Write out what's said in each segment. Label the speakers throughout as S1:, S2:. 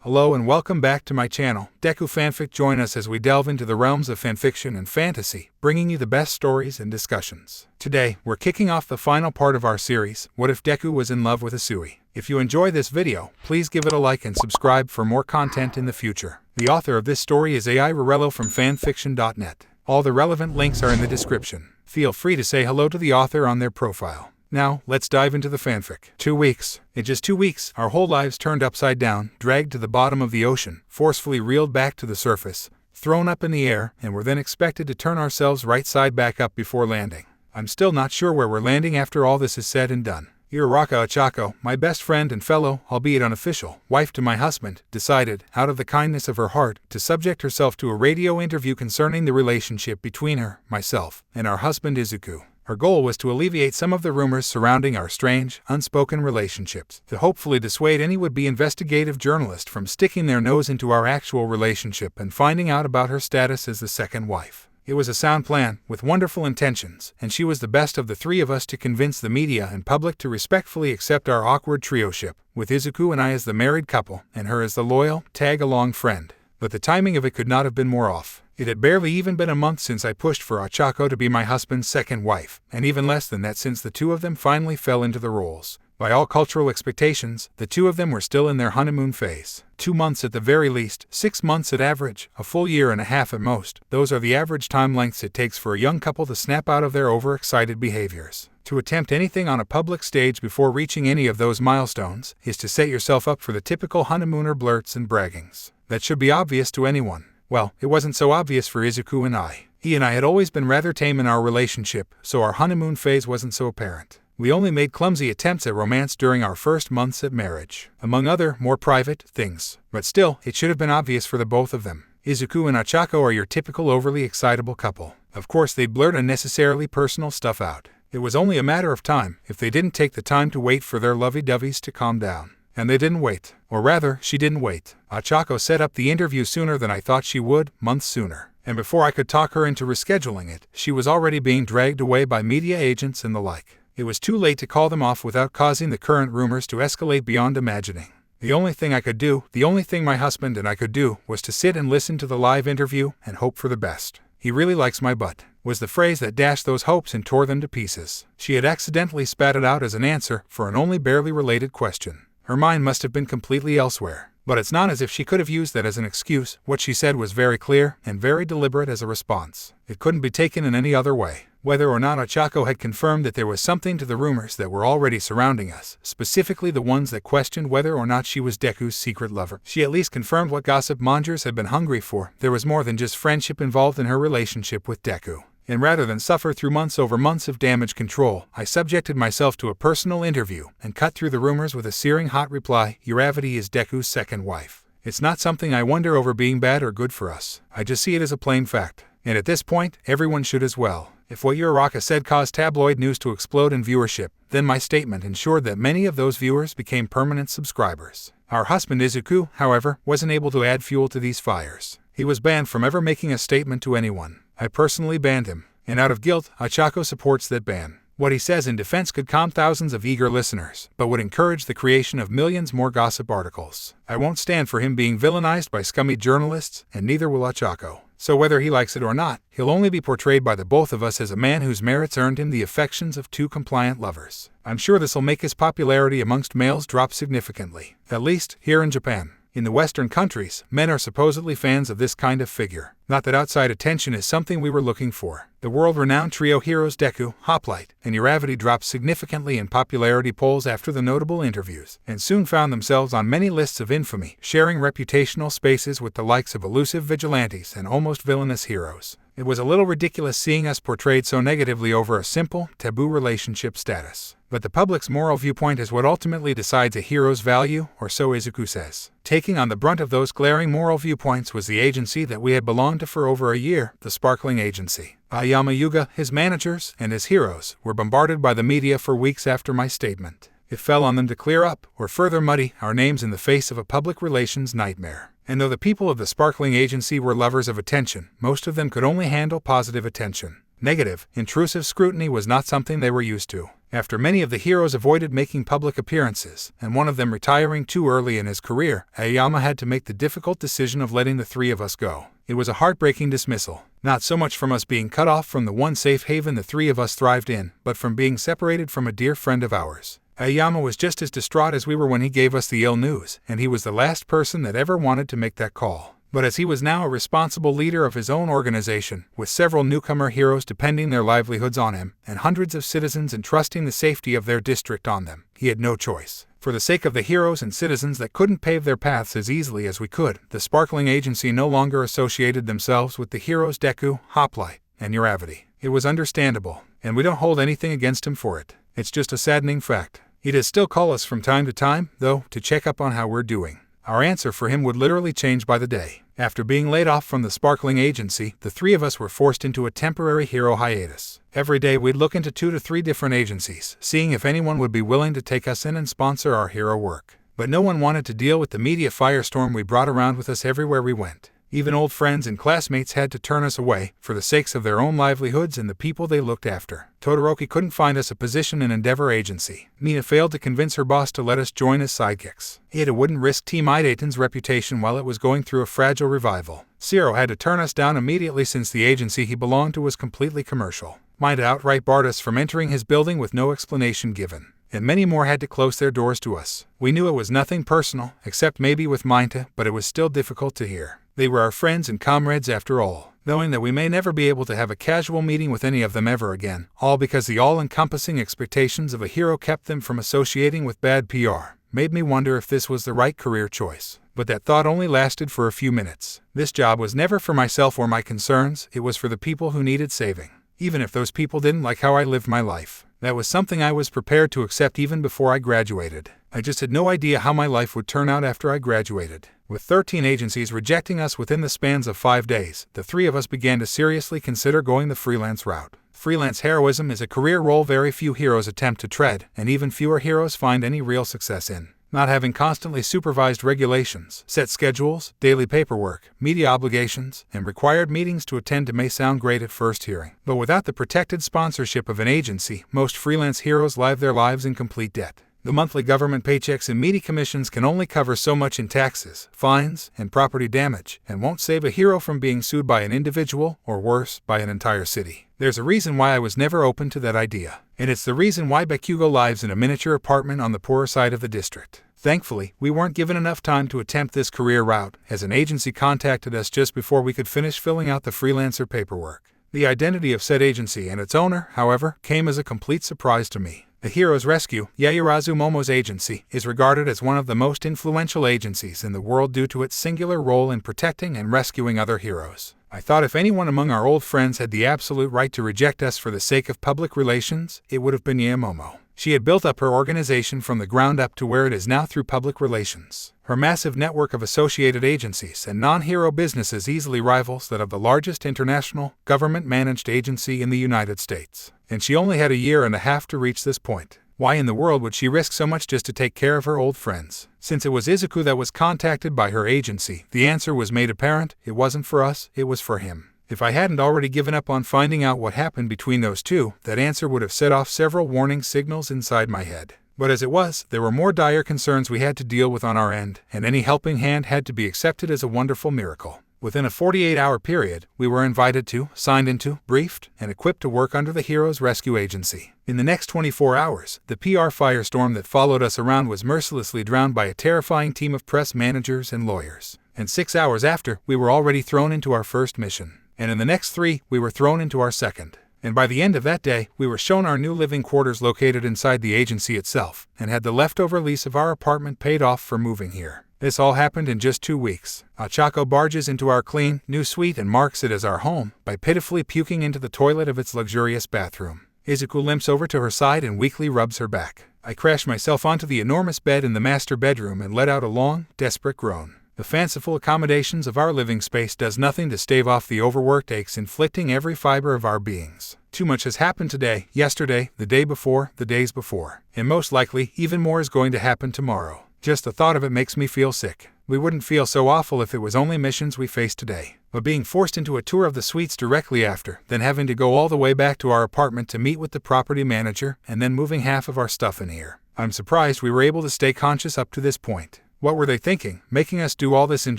S1: Hello and welcome back to my channel, Deku Fanfic. Join us as we delve into the realms of fanfiction and fantasy, bringing you the best stories and discussions. Today, we're kicking off the final part of our series, What If Deku Was in Love with Asui? If you enjoy this video, please give it a like and subscribe for more content in the future. The author of this story is AI Rorello from fanfiction.net. All the relevant links are in the description. Feel free to say hello to the author on their profile. Now, let's dive into the fanfic. 2 weeks. In just 2 weeks, our whole lives turned upside down, dragged to the bottom of the ocean, forcefully reeled back to the surface, thrown up in the air, and were then expected to turn ourselves right side back up before landing. I'm still not sure where we're landing after all this is said and done. Uraraka Ochako, my best friend and fellow, albeit unofficial, wife to my husband, decided, out of the kindness of her heart, to subject herself to a radio interview concerning the relationship between her, myself, and our husband Izuku. Her goal was to alleviate some of the rumors surrounding our strange, unspoken relationships, to hopefully dissuade any would-be investigative journalist from sticking their nose into our actual relationship and finding out about her status as the second wife. It was a sound plan, with wonderful intentions, and she was the best of the three of us to convince the media and public to respectfully accept our awkward trioship, with Izuku and I as the married couple, and her as the loyal, tag-along friend. But the timing of it could not have been more off. It had barely even been a month since I pushed for Ochako to be my husband's second wife, and even less than that since the two of them finally fell into the roles. By all cultural expectations, the two of them were still in their honeymoon phase. 2 months at the very least, 6 months at average, a full year and a half at most. Those are the average time lengths it takes for a young couple to snap out of their overexcited behaviors. To attempt anything on a public stage before reaching any of those milestones is to set yourself up for the typical honeymooner blurts and braggings. That should be obvious to anyone. Well, it wasn't so obvious for Izuku and I. He and I had always been rather tame in our relationship, so our honeymoon phase wasn't so apparent. We only made clumsy attempts at romance during our first months at marriage, among other, more private, things. But still, it should have been obvious for the both of them. Izuku and Ochako are your typical overly excitable couple. Of course, they'd blurt unnecessarily personal stuff out. It was only a matter of time, if they didn't take the time to wait for their lovey-doveys to calm down. And they didn't wait. Or rather, she didn't wait. Ochako set up the interview sooner than I thought she would, months sooner. And before I could talk her into rescheduling it, she was already being dragged away by media agents and the like. It was too late to call them off without causing the current rumors to escalate beyond imagining. The only thing I could do, the only thing my husband and I could do, was to sit and listen to the live interview and hope for the best. "He really likes my butt," was the phrase that dashed those hopes and tore them to pieces. She had accidentally spat it out as an answer for an only barely related question. Her mind must have been completely elsewhere. But it's not as if she could have used that as an excuse. What she said was very clear and very deliberate as a response. It couldn't be taken in any other way. Whether or not Ochako had confirmed that there was something to the rumors that were already surrounding us, specifically the ones that questioned whether or not she was Deku's secret lover, she at least confirmed what gossip mongers had been hungry for. There was more than just friendship involved in her relationship with Deku. And rather than suffer through months over months of damage control, I subjected myself to a personal interview and cut through the rumors with a searing hot reply: Uravity is Deku's second wife. It's not something I wonder over being bad or good for us. I just see it as a plain fact. And at this point, everyone should as well. If what Uraraka said caused tabloid news to explode in viewership, then my statement ensured that many of those viewers became permanent subscribers. Our husband Izuku, however, wasn't able to add fuel to these fires. He was banned from ever making a statement to anyone. I personally banned him, and out of guilt, Ochako supports that ban. What he says in defense could calm thousands of eager listeners, but would encourage the creation of millions more gossip articles. I won't stand for him being villainized by scummy journalists, and neither will Ochako. So whether he likes it or not, he'll only be portrayed by the both of us as a man whose merits earned him the affections of 2 compliant lovers. I'm sure this'll make his popularity amongst males drop significantly, at least here in Japan. In the Western countries, men are supposedly fans of this kind of figure. Not that outside attention is something we were looking for. The world-renowned trio heroes Deku, Hoplite, and Uravity dropped significantly in popularity polls after the notable interviews, and soon found themselves on many lists of infamy, sharing reputational spaces with the likes of elusive vigilantes and almost villainous heroes. It was a little ridiculous seeing us portrayed so negatively over a simple, taboo relationship status. But the public's moral viewpoint is what ultimately decides a hero's value, or so Izuku says. Taking on the brunt of those glaring moral viewpoints was the agency that we had belonged to for over a year, the Sparkling Agency. Aoyama Yuga, his managers, and his heroes were bombarded by the media for weeks after my statement. It fell on them to clear up, or further muddy, our names in the face of a public relations nightmare. And though the people of the Sparkling Agency were lovers of attention, most of them could only handle positive attention. Negative, intrusive scrutiny was not something they were used to. After many of the heroes avoided making public appearances, and one of them retiring too early in his career, Aoyama had to make the difficult decision of letting the three of us go. It was a heartbreaking dismissal, not so much from us being cut off from the one safe haven the three of us thrived in, but from being separated from a dear friend of ours. Aoyama was just as distraught as we were when he gave us the ill news, and he was the last person that ever wanted to make that call. But as he was now a responsible leader of his own organization, with several newcomer heroes depending their livelihoods on him, and hundreds of citizens entrusting the safety of their district on them, he had no choice. For the sake of the heroes and citizens that couldn't pave their paths as easily as we could, the Sparkling Agency no longer associated themselves with the heroes Deku, Hoplite, and Uravity. It was understandable, and we don't hold anything against him for it. It's just a saddening fact. He does still call us from time to time, though, to check up on how we're doing. Our answer for him would literally change by the day. After being laid off from the Sparkling Agency, the three of us were forced into a temporary hero hiatus. Every day we'd look into 2 to 3 different agencies, seeing if anyone would be willing to take us in and sponsor our hero work. But no one wanted to deal with the media firestorm we brought around with us everywhere we went. Even old friends and classmates had to turn us away, for the sakes of their own livelihoods and the people they looked after. Todoroki couldn't find us a position in Endeavor Agency. Mina failed to convince her boss to let us join as sidekicks. Ada wouldn't risk Team Idaten's reputation while it was going through a fragile revival. Zero had to turn us down immediately since the agency he belonged to was completely commercial. Mida outright barred us from entering his building with no explanation given. And many more had to close their doors to us. We knew it was nothing personal, except maybe with Minta, but it was still difficult to hear. They were our friends and comrades after all, knowing that we may never be able to have a casual meeting with any of them ever again, all because the all-encompassing expectations of a hero kept them from associating with bad PR, made me wonder if this was the right career choice. But that thought only lasted for a few minutes. This job was never for myself or my concerns, it was for the people who needed saving. Even if those people didn't like how I lived my life. That was something I was prepared to accept even before I graduated. I just had no idea how my life would turn out after I graduated. With 13 agencies rejecting us within the spans of 5 days, the three of us began to seriously consider going the freelance route. Freelance heroism is a career role very few heroes attempt to tread, and even fewer heroes find any real success in. Not having constantly supervised regulations, set schedules, daily paperwork, media obligations, and required meetings to attend may sound great at first hearing. But without the protected sponsorship of an agency, most freelance heroes live their lives in complete debt. The monthly government paychecks and media commissions can only cover so much in taxes, fines, and property damage, and won't save a hero from being sued by an individual, or worse, by an entire city. There's a reason why I was never open to that idea, and it's the reason why Bakugo lives in a miniature apartment on the poorer side of the district. Thankfully, we weren't given enough time to attempt this career route, as an agency contacted us just before we could finish filling out the freelancer paperwork. The identity of said agency and its owner, however, came as a complete surprise to me. The Heroes Rescue, Yaoyorozu Momo's agency, is regarded as one of the most influential agencies in the world due to its singular role in protecting and rescuing other heroes. I thought if anyone among our old friends had the absolute right to reject us for the sake of public relations, it would have been Yaomomo. She had built up her organization from the ground up to where it is now through public relations. Her massive network of associated agencies and non-hero businesses easily rivals that of the largest international, government-managed agency in the United States. And she only had a year and a half to reach this point. Why in the world would she risk so much just to take care of her old friends? Since it was Izuku that was contacted by her agency, the answer was made apparent: it wasn't for us, it was for him. If I hadn't already given up on finding out what happened between those two, that answer would have set off several warning signals inside my head. But as it was, there were more dire concerns we had to deal with on our end, and any helping hand had to be accepted as a wonderful miracle. Within a 48-hour period, we were invited to, signed into, briefed, and equipped to work under the Heroes Rescue Agency. In the next 24 hours, the PR firestorm that followed us around was mercilessly drowned by a terrifying team of press managers and lawyers. And 6 hours after, we were already thrown into our first mission. And in the next 3, we were thrown into our second. And by the end of that day, we were shown our new living quarters located inside the agency itself, and had the leftover lease of our apartment paid off for moving here. This all happened in just 2 weeks. Achako barges into our clean, new suite and marks it as our home by pitifully puking into the toilet of its luxurious bathroom. Izuku limps over to her side and weakly rubs her back. I crash myself onto the enormous bed in the master bedroom and let out a long, desperate groan. The fanciful accommodations of our living space does nothing to stave off the overworked aches inflicting every fiber of our beings. Too much has happened today, yesterday, the day before, the days before, and most likely, even more is going to happen tomorrow. Just the thought of it makes me feel sick. We wouldn't feel so awful if it was only missions we faced today. But being forced into a tour of the suites directly after, then having to go all the way back to our apartment to meet with the property manager, and then moving half of our stuff in here. I'm surprised we were able to stay conscious up to this point. What were they thinking, making us do all this in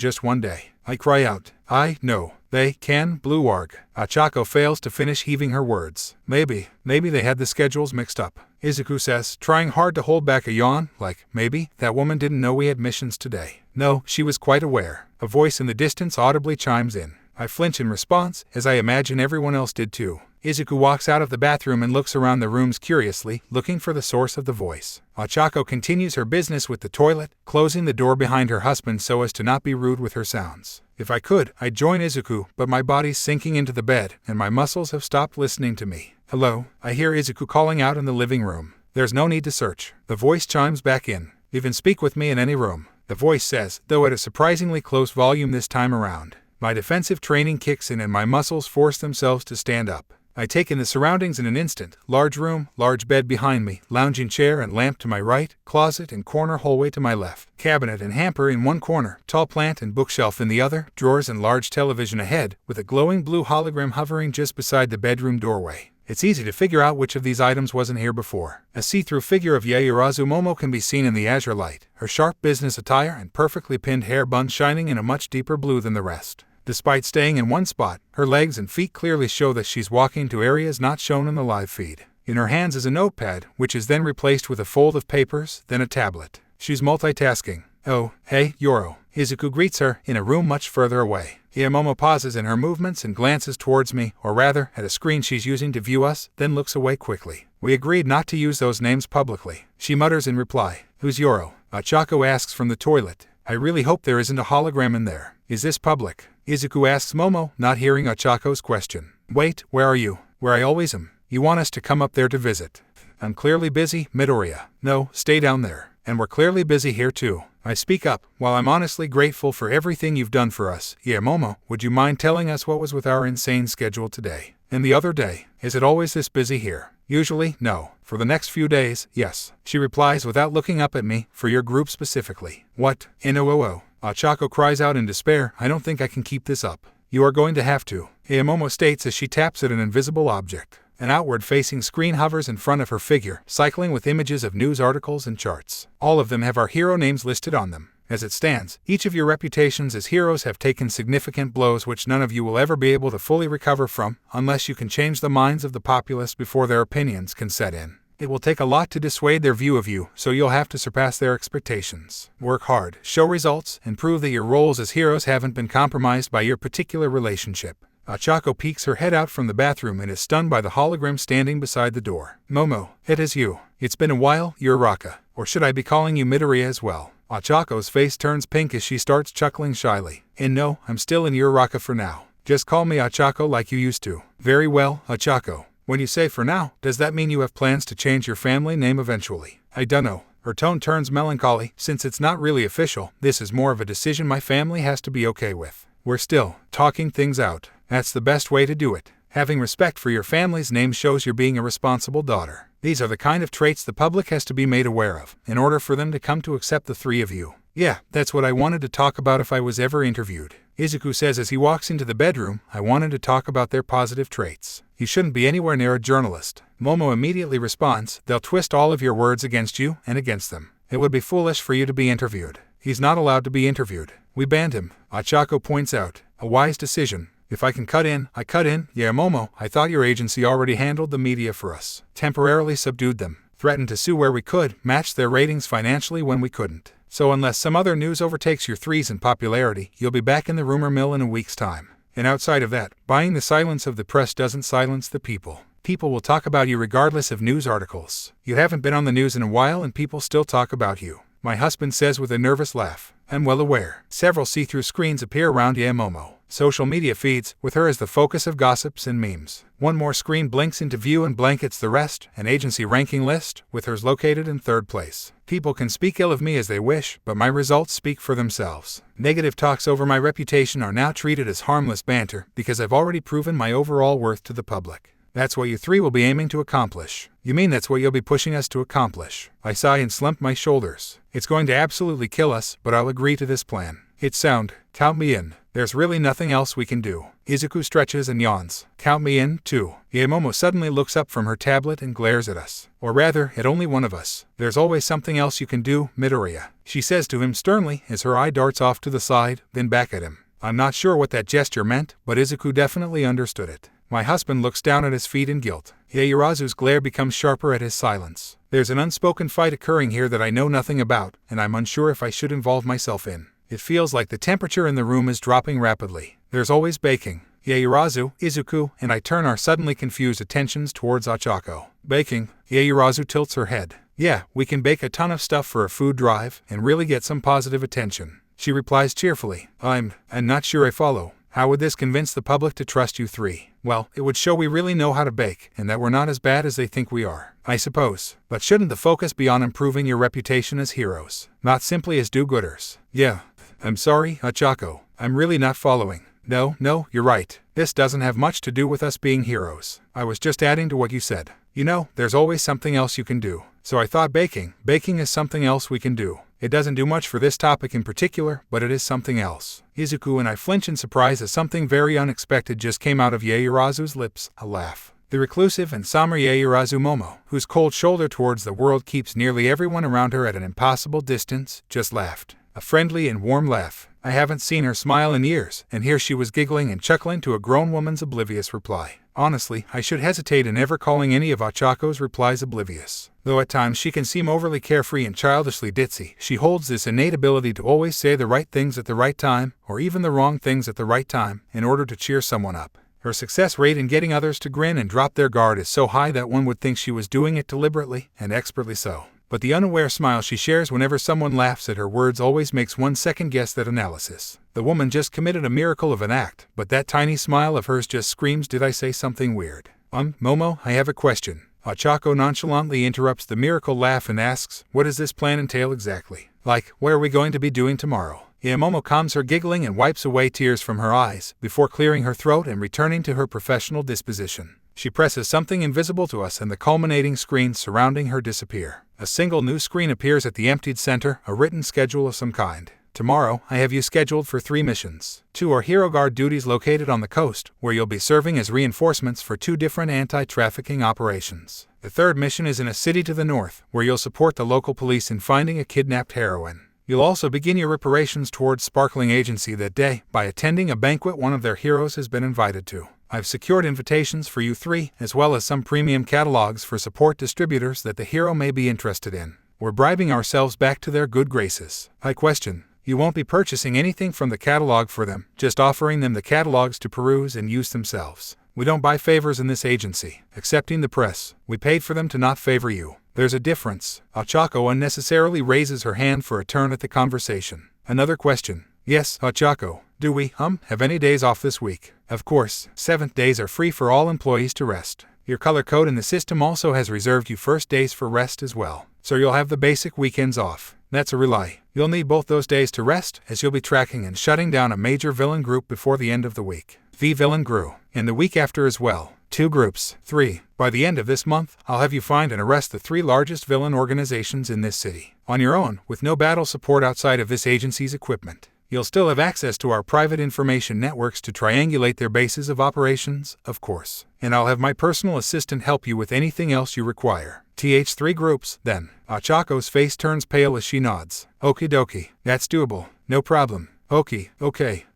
S1: just one day? I cry out. I know. They can, blue arg. Ochako fails to finish heaving her words. Maybe they had the schedules mixed up. Izuku says, trying hard to hold back a yawn, like, maybe that woman didn't know we had missions today. No, she was quite aware. A voice in the distance audibly chimes in. I flinch in response, as I imagine everyone else did too. Izuku walks out of the bathroom and looks around the rooms curiously, looking for the source of the voice. Ochako continues her business with the toilet, closing the door behind her husband so as to not be rude with her sounds. If I could, I'd join Izuku, but my body's sinking into the bed, and my muscles have stopped listening to me. Hello, I hear Izuku calling out in the living room. There's no need to search. The voice chimes back in. Even speak with me in any room. The voice says, though at a surprisingly close volume this time around. My defensive training kicks in and my muscles force themselves to stand up. I take in the surroundings in an instant. Large room, large bed behind me, lounging chair and lamp to my right, closet and corner hallway to my left, cabinet and hamper in one corner, tall plant and bookshelf in the other, drawers and large television ahead, with a glowing blue hologram hovering just beside the bedroom doorway. It's easy to figure out which of these items wasn't here before. A see-through figure of Yaoyorozu Momo can be seen in the azure light, her sharp business attire and perfectly pinned hair bun shining in a much deeper blue than the rest. Despite staying in one spot, her legs and feet clearly show that she's walking to areas not shown in the live feed. In her hands is a notepad, which is then replaced with a fold of papers, then a tablet. She's multitasking. Oh, hey, Yoro. Izuku greets her, in a room much further away. Momo pauses in her movements and glances towards me, or rather, at a screen she's using to view us, then looks away quickly. We agreed not to use those names publicly. She mutters in reply. Who's Yoro? Ochako asks from the toilet. I really hope there isn't a hologram in there. Is this public? Izuku asks Momo, not hearing Ochako's question. Wait, where are you? Where I always am. You want us to come up there to visit. I'm clearly busy, Midoriya. No, stay down there. And we're clearly busy here too. I speak up. While I'm honestly grateful for everything you've done for us, Momo, would you mind telling us what was with our insane schedule today? And the other day, is it always this busy here? Usually, no. For the next few days, yes. She replies without looking up at me, for your group specifically. What? Inouo. Ochako cries out in despair, I don't think I can keep this up. You are going to have to. Momo states as she taps at an invisible object. An outward-facing screen hovers in front of her figure, cycling with images of news articles and charts. All of them have our hero names listed on them. As it stands, each of your reputations as heroes have taken significant blows which none of you will ever be able to fully recover from, unless you can change the minds of the populace before their opinions can set in. It will take a lot to dissuade their view of you, so you'll have to surpass their expectations. Work hard, show results, and prove that your roles as heroes haven't been compromised by your particular relationship. Ochako peeks her head out from the bathroom and is stunned by the hologram standing beside the door. Momo, it is you. It's been a while, you're Raka. Or should I be calling you Midoriya as well? Ochako's face turns pink as she starts chuckling shyly. And no, I'm still in your Raka for now. Just call me Ochako like you used to. Very well, Ochako. When you say for now, does that mean you have plans to change your family name eventually? I dunno. Her tone turns melancholy. Since it's not really official, this is more of a decision my family has to be okay with. We're still talking things out. That's the best way to do it. Having respect for your family's name shows you're being a responsible daughter. These are the kind of traits the public has to be made aware of, in order for them to come to accept the three of you. Yeah, that's what I wanted to talk about if I was ever interviewed. Izuku says as he walks into the bedroom, I wanted to talk about their positive traits. You shouldn't be anywhere near a journalist. Momo immediately responds, they'll twist all of your words against you and against them. It would be foolish for you to be interviewed. He's not allowed to be interviewed. We banned him. Ochako points out. A wise decision. If I can cut in, I cut in. Yeah, Momo, I thought your agency already handled the media for us. Temporarily subdued them. Threatened to sue where we could, matched their ratings financially when we couldn't. So unless some other news overtakes your threes in popularity, you'll be back in the rumor mill in a week's time. And outside of that, buying the silence of the press doesn't silence the people. People will talk about you regardless of news articles. You haven't been on the news in a while and people still talk about you. My husband says with a nervous laugh. I'm well aware. Several see-through screens appear around Momo. Social media feeds, with her as the focus of gossips and memes. One more screen blinks into view and blankets the rest, an agency ranking list, with hers located in third place. People can speak ill of me as they wish, but my results speak for themselves. Negative talks over my reputation are now treated as harmless banter, because I've already proven my overall worth to the public. That's what you three will be aiming to accomplish. You mean that's what you'll be pushing us to accomplish? I sigh and slump my shoulders. It's going to absolutely kill us, but I'll agree to this plan. It's sound. Count me in. There's really nothing else we can do. Izuku stretches and yawns. Count me in, too. Yaemomo suddenly looks up from her tablet and glares at us. Or rather, at only one of us. There's always something else you can do, Midoriya, she says to him sternly as her eye darts off to the side, then back at him. I'm not sure what that gesture meant, but Izuku definitely understood it. My husband looks down at his feet in guilt. Yaoyorozu's glare becomes sharper at his silence. There's an unspoken fight occurring here that I know nothing about, and I'm unsure if I should involve myself in. It feels like the temperature in the room is dropping rapidly. There's always baking. Yaoyorozu, Izuku, and I turn our suddenly confused attentions towards Ochako. Baking? Yaoyorozu tilts her head. Yeah, we can bake a ton of stuff for a food drive and really get some positive attention. She replies cheerfully. I'm not sure I follow. How would this convince the public to trust you three? Well, it would show we really know how to bake, and that we're not as bad as they think we are, I suppose. But shouldn't the focus be on improving your reputation as heroes, not simply as do-gooders? Yeah. I'm sorry, Ochako. I'm really not following. No, you're right. This doesn't have much to do with us being heroes. I was just adding to what you said. You know, there's always something else you can do. So I thought baking is something else we can do. It doesn't do much for this topic in particular, but it is something else. Izuku and I flinch in surprise as something very unexpected just came out of Yaoyorozu's lips, a laugh. The reclusive and somber Yaoyorozu Momo, whose cold shoulder towards the world keeps nearly everyone around her at an impossible distance, just laughed. A friendly and warm laugh. I haven't seen her smile in years, and here she was giggling and chuckling to a grown woman's oblivious reply. Honestly, I should hesitate in ever calling any of Ochako's replies oblivious. Though at times she can seem overly carefree and childishly ditzy, she holds this innate ability to always say the right things at the right time, or even the wrong things at the right time, in order to cheer someone up. Her success rate in getting others to grin and drop their guard is so high that one would think she was doing it deliberately, and expertly so. But the unaware smile she shares whenever someone laughs at her words always makes one second guess that analysis. The woman just committed a miracle of an act, but that tiny smile of hers just screams, did I say something weird? Momo, I have a question. Ochako nonchalantly interrupts the miracle laugh and asks, what does this plan entail exactly? Like, what are we going to be doing tomorrow? Momo calms her giggling and wipes away tears from her eyes, before clearing her throat and returning to her professional disposition. She presses something invisible to us and the culminating screens surrounding her disappear. A single new screen appears at the emptied center, a written schedule of some kind. Tomorrow, I have you scheduled for 3 missions. 2 are Hero Guard duties located on the coast, where you'll be serving as reinforcements for 2 different anti-trafficking operations. The 3rd mission is in a city to the north, where you'll support the local police in finding a kidnapped heroine. You'll also begin your reparations towards Sparkling Agency that day by attending a banquet one of their heroes has been invited to. I've secured invitations for you 3, as well as some premium catalogs for support distributors that the hero may be interested in. We're bribing ourselves back to their good graces. I question. You won't be purchasing anything from the catalog for them, just offering them the catalogs to peruse and use themselves. We don't buy favors in this agency, excepting the press. We paid for them to not favor you. There's a difference. Ochako unnecessarily raises her hand for a turn at the conversation. Another question. Yes, Ochako. Do we, have any days off this week? Of course, 7th days are free for all employees to rest. Your color code in the system also has reserved you first days for rest as well. So you'll have the basic weekends off. That's a relay. You'll need both those days to rest, as you'll be tracking and shutting down a major villain group before the end of the week. The villain grew. And the week after as well. 2 groups. 3. By the end of this month, I'll have you find and arrest the 3 largest villain organizations in this city. On your own, with no battle support outside of this agency's equipment. You'll still have access to our private information networks to triangulate their bases of operations, of course. And I'll have my personal assistant help you with anything else you require. 3 groups, then. Ochako's face turns pale as she nods. Okie dokie. That's doable. No problem. Okay.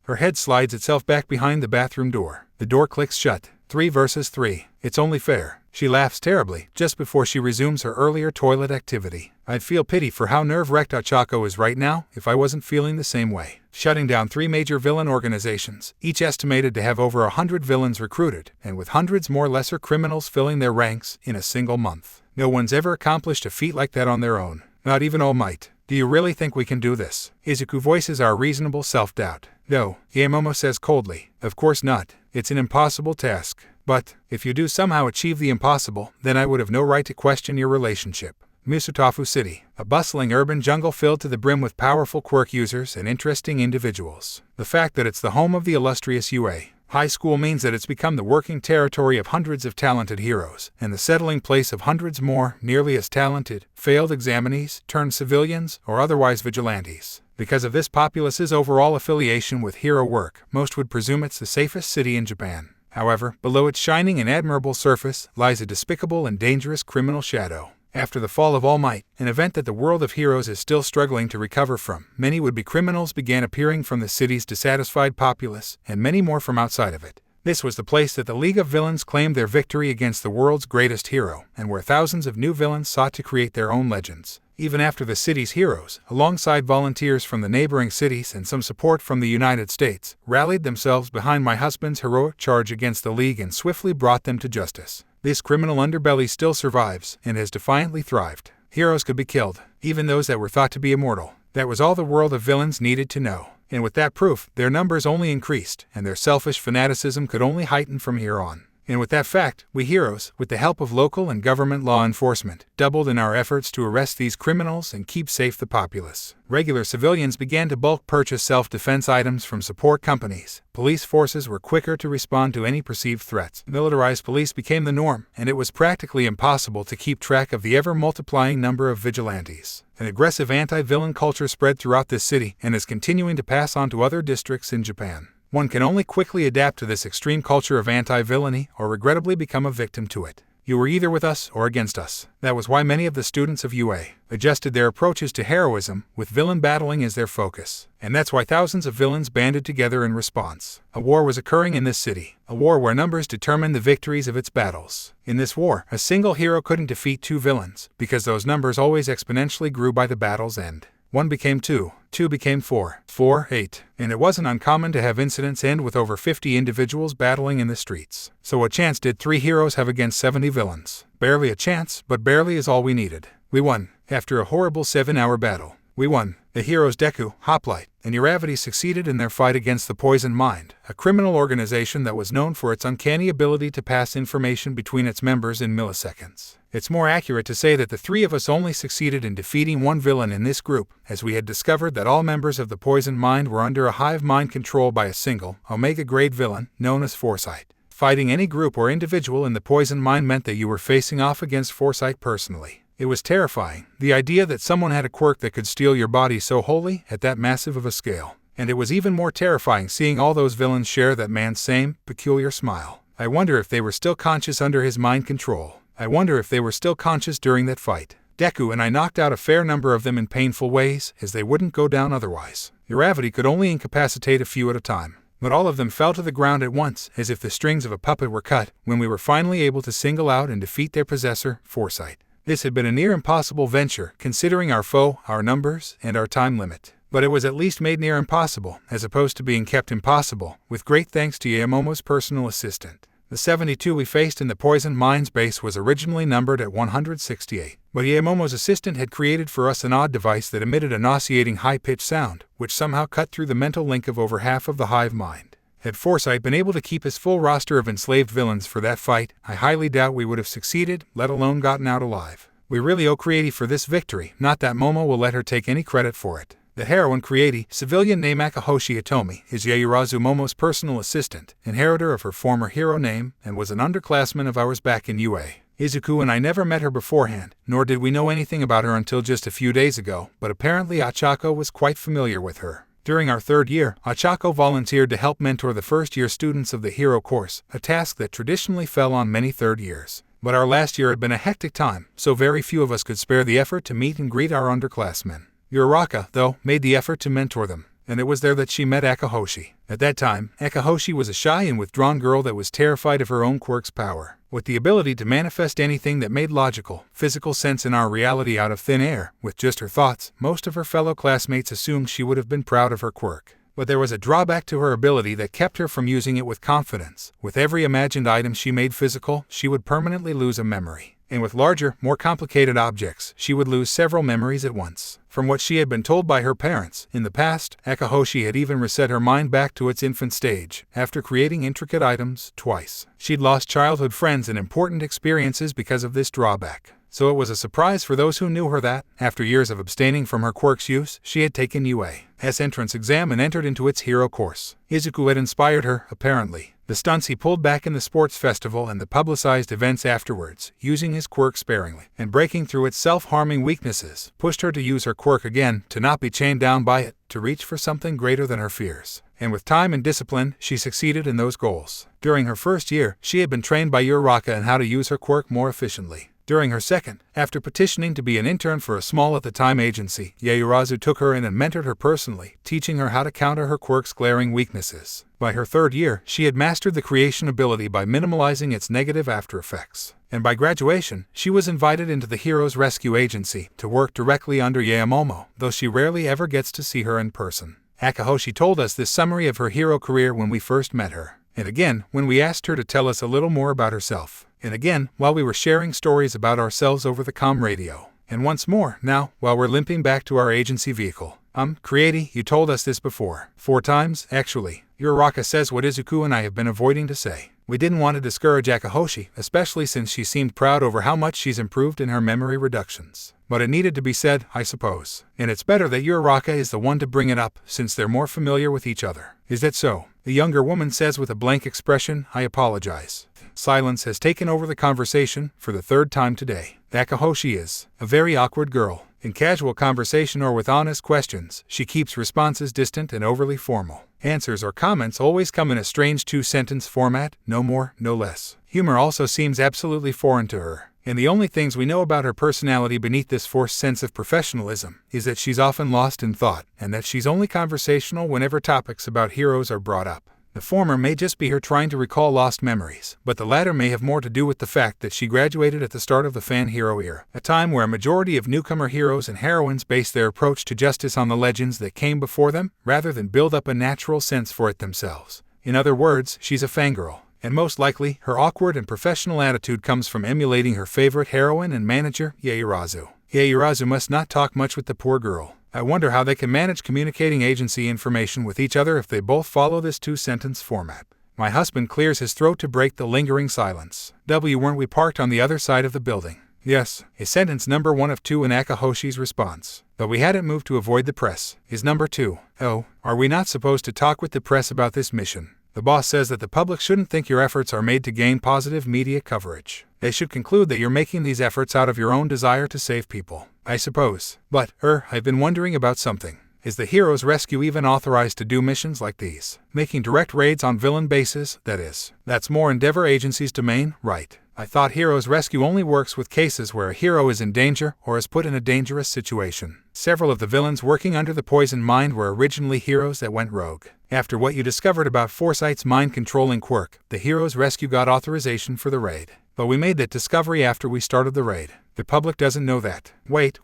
S1: Her head slides itself back behind the bathroom door. The door clicks shut. 3 versus 3. It's only fair. She laughs terribly, just before she resumes her earlier toilet activity. I'd feel pity for how nerve-wrecked Ochako is right now if I wasn't feeling the same way. Shutting down 3 major villain organizations, each estimated to have over 100 villains recruited, and with hundreds more lesser criminals filling their ranks in a single month. No one's ever accomplished a feat like that on their own. Not even All Might. Do you really think we can do this? Izuku voices our reasonable self-doubt. No, Yaemomo says coldly. Of course not. It's an impossible task. But, if you do somehow achieve the impossible, then I would have no right to question your relationship. Misutafu City, a bustling urban jungle filled to the brim with powerful quirk users and interesting individuals. The fact that it's the home of the illustrious UA High school means that it's become the working territory of hundreds of talented heroes, and the settling place of hundreds more, nearly as talented, failed examinees, turned civilians, or otherwise vigilantes. Because of this populace's overall affiliation with hero work, most would presume it's the safest city in Japan. However, below its shining and admirable surface lies a despicable and dangerous criminal shadow. After the fall of All Might, an event that the world of heroes is still struggling to recover from, many would-be criminals began appearing from the city's dissatisfied populace, and many more from outside of it. This was the place that the League of Villains claimed their victory against the world's greatest hero, and where thousands of new villains sought to create their own legends. Even after the city's heroes, alongside volunteers from the neighboring cities and some support from the United States, rallied themselves behind my husband's heroic charge against the League and swiftly brought them to justice. This criminal underbelly still survives and has defiantly thrived. Heroes could be killed, even those that were thought to be immortal. That was all the world of villains needed to know. And with that proof, their numbers only increased, and their selfish fanaticism could only heighten from here on. And with that fact, we heroes, with the help of local and government law enforcement, doubled in our efforts to arrest these criminals and keep safe the populace. Regular civilians began to bulk purchase self-defense items from support companies. Police forces were quicker to respond to any perceived threats. Militarized police became the norm, and it was practically impossible to keep track of the ever-multiplying number of vigilantes. An aggressive anti-villain culture spread throughout this city and is continuing to pass on to other districts in Japan. One can only quickly adapt to this extreme culture of anti-villainy or regrettably become a victim to it. You were either with us or against us. That was why many of the students of UA adjusted their approaches to heroism, with villain battling as their focus. And that's why thousands of villains banded together in response. A war was occurring in this city, a war where numbers determined the victories of its battles. In this war, a single hero couldn't defeat two villains, because those numbers always exponentially grew by the battle's end. 1 became 2, 2 became 4, 4, 8, and it wasn't uncommon to have incidents end with over 50 individuals battling in the streets. So what chance did 3 heroes have against 70 villains? Barely a chance, but barely is all we needed. We won. After a horrible 7-hour battle, we won. The heroes Deku, Hoplite, and Uravity succeeded in their fight against the Poison Mind, a criminal organization that was known for its uncanny ability to pass information between its members in milliseconds. It's more accurate to say that the 3 of us only succeeded in defeating one villain in this group, as we had discovered that all members of the Poison Mind were under a hive mind control by a single, Omega-grade villain, known as Foresight. Fighting any group or individual in the Poison Mind meant that you were facing off against Foresight personally. It was terrifying, the idea that someone had a quirk that could steal your body so wholly at that massive of a scale. And it was even more terrifying seeing all those villains share that man's same, peculiar smile. I wonder if they were still conscious under his mind control. I wonder if they were still conscious during that fight. Deku and I knocked out a fair number of them in painful ways, as they wouldn't go down otherwise. Uravity could only incapacitate a few at a time. But all of them fell to the ground at once, as if the strings of a puppet were cut, when we were finally able to single out and defeat their possessor, Foresight. This had been a near impossible venture, considering our foe, our numbers, and our time limit. But it was at least made near impossible, as opposed to being kept impossible, with great thanks to Yamomo's personal assistant. The 72 we faced in the Poison Mind's base was originally numbered at 168, but Yamomo's assistant had created for us an odd device that emitted a nauseating high-pitched sound, which somehow cut through the mental link of over half of the hive mind. Had Foresight been able to keep his full roster of enslaved villains for that fight, I highly doubt we would have succeeded, let alone gotten out alive. We really owe Creati for this victory, not that Momo will let her take any credit for it. The heroine Creati, civilian name Akahoshi Hitomi, is Yaoyorozu Momo's personal assistant, inheritor of her former hero name, and was an underclassman of ours back in UA. Izuku and I never met her beforehand, nor did we know anything about her until just a few days ago, but apparently Achako was quite familiar with her. During our 3rd year, Achako volunteered to help mentor the first-year students of the hero course, a task that traditionally fell on many 3rd years. But our last year had been a hectic time, so very few of us could spare the effort to meet and greet our underclassmen. Uraraka, though, made the effort to mentor them, and it was there that she met Akahoshi. At that time, Akahoshi was a shy and withdrawn girl that was terrified of her own quirk's power. With the ability to manifest anything that made logical, physical sense in our reality out of thin air, with just her thoughts, most of her fellow classmates assumed she would have been proud of her quirk. But there was a drawback to her ability that kept her from using it with confidence. With every imagined item she made physical, she would permanently lose a memory. And with larger, more complicated objects, she would lose several memories at once. From what she had been told by her parents, in the past, Akahoshi had even reset her mind back to its infant stage, after creating intricate items, twice. She'd lost childhood friends and important experiences because of this drawback. So it was a surprise for those who knew her that, after years of abstaining from her quirk's use, she had taken UA's entrance exam and entered into its hero course. Izuku had inspired her, apparently. The stunts he pulled back in the sports festival and the publicized events afterwards, using his quirk sparingly, and breaking through its self-harming weaknesses, pushed her to use her quirk again, to not be chained down by it, to reach for something greater than her fears. And with time and discipline, she succeeded in those goals. During her first year, she had been trained by Uraraka in how to use her quirk more efficiently. During her second, after petitioning to be an intern for a small-at-the-time agency, Yaoyorozu took her in and mentored her personally, teaching her how to counter her quirk's glaring weaknesses. By her third year, she had mastered the creation ability by minimalizing its negative after effects. And by graduation, she was invited into the Heroes Rescue Agency to work directly under Yaomomo, though she rarely ever gets to see her in person. Akahoshi told us this summary of her hero career when we first met her. And again, when we asked her to tell us a little more about herself. And again, while we were sharing stories about ourselves over the comm radio. And once more, now, while we're limping back to our agency vehicle. Creati, you told us this before. 4 times, actually. Uraraka says what Izuku and I have been avoiding to say. We didn't want to discourage Akahoshi, especially since she seemed proud over how much she's improved in her memory reductions. But it needed to be said, I suppose. And it's better that Uraraka is the one to bring it up, since they're more familiar with each other. Is that so? The younger woman says with a blank expression, I apologize. Silence has taken over the conversation for the 3rd time today. Akahoshi is a very awkward girl. In casual conversation or with honest questions, she keeps responses distant and overly formal. Answers or comments always come in a strange 2-sentence format, no more, no less. Humor also seems absolutely foreign to her. And the only things we know about her personality beneath this forced sense of professionalism is that she's often lost in thought, and that she's only conversational whenever topics about heroes are brought up. The former may just be her trying to recall lost memories, but the latter may have more to do with the fact that she graduated at the start of the fan hero era, a time where a majority of newcomer heroes and heroines base their approach to justice on the legends that came before them, rather than build up a natural sense for it themselves. In other words, she's a fangirl. And most likely, her awkward and professional attitude comes from emulating her favorite heroine and manager, Yaoyorozu. Yaoyorozu must not talk much with the poor girl. I wonder how they can manage communicating agency information with each other if they both follow this 2-sentence format. My husband clears his throat to break the lingering silence. Weren't we parked on the other side of the building? Yes, is sentence number 1 of 2 in Akahoshi's response. But we hadn't moved to avoid the press, is number 2. Oh, are we not supposed to talk with the press about this mission? The boss says that the public shouldn't think your efforts are made to gain positive media coverage. They should conclude that you're making these efforts out of your own desire to save people. I suppose. But, I've been wondering about something. Is the Heroes Rescue even authorized to do missions like these? Making direct raids on villain bases, that is. That's more Endeavor Agency's domain, right? I thought Heroes Rescue only works with cases where a hero is in danger or is put in a dangerous situation. Several of the villains working under the Poison Mind were originally heroes that went rogue. After what you discovered about Foresight's mind-controlling quirk, the Heroes Rescue got authorization for the raid. But we made that discovery after we started the raid. The public doesn't know that. Wait,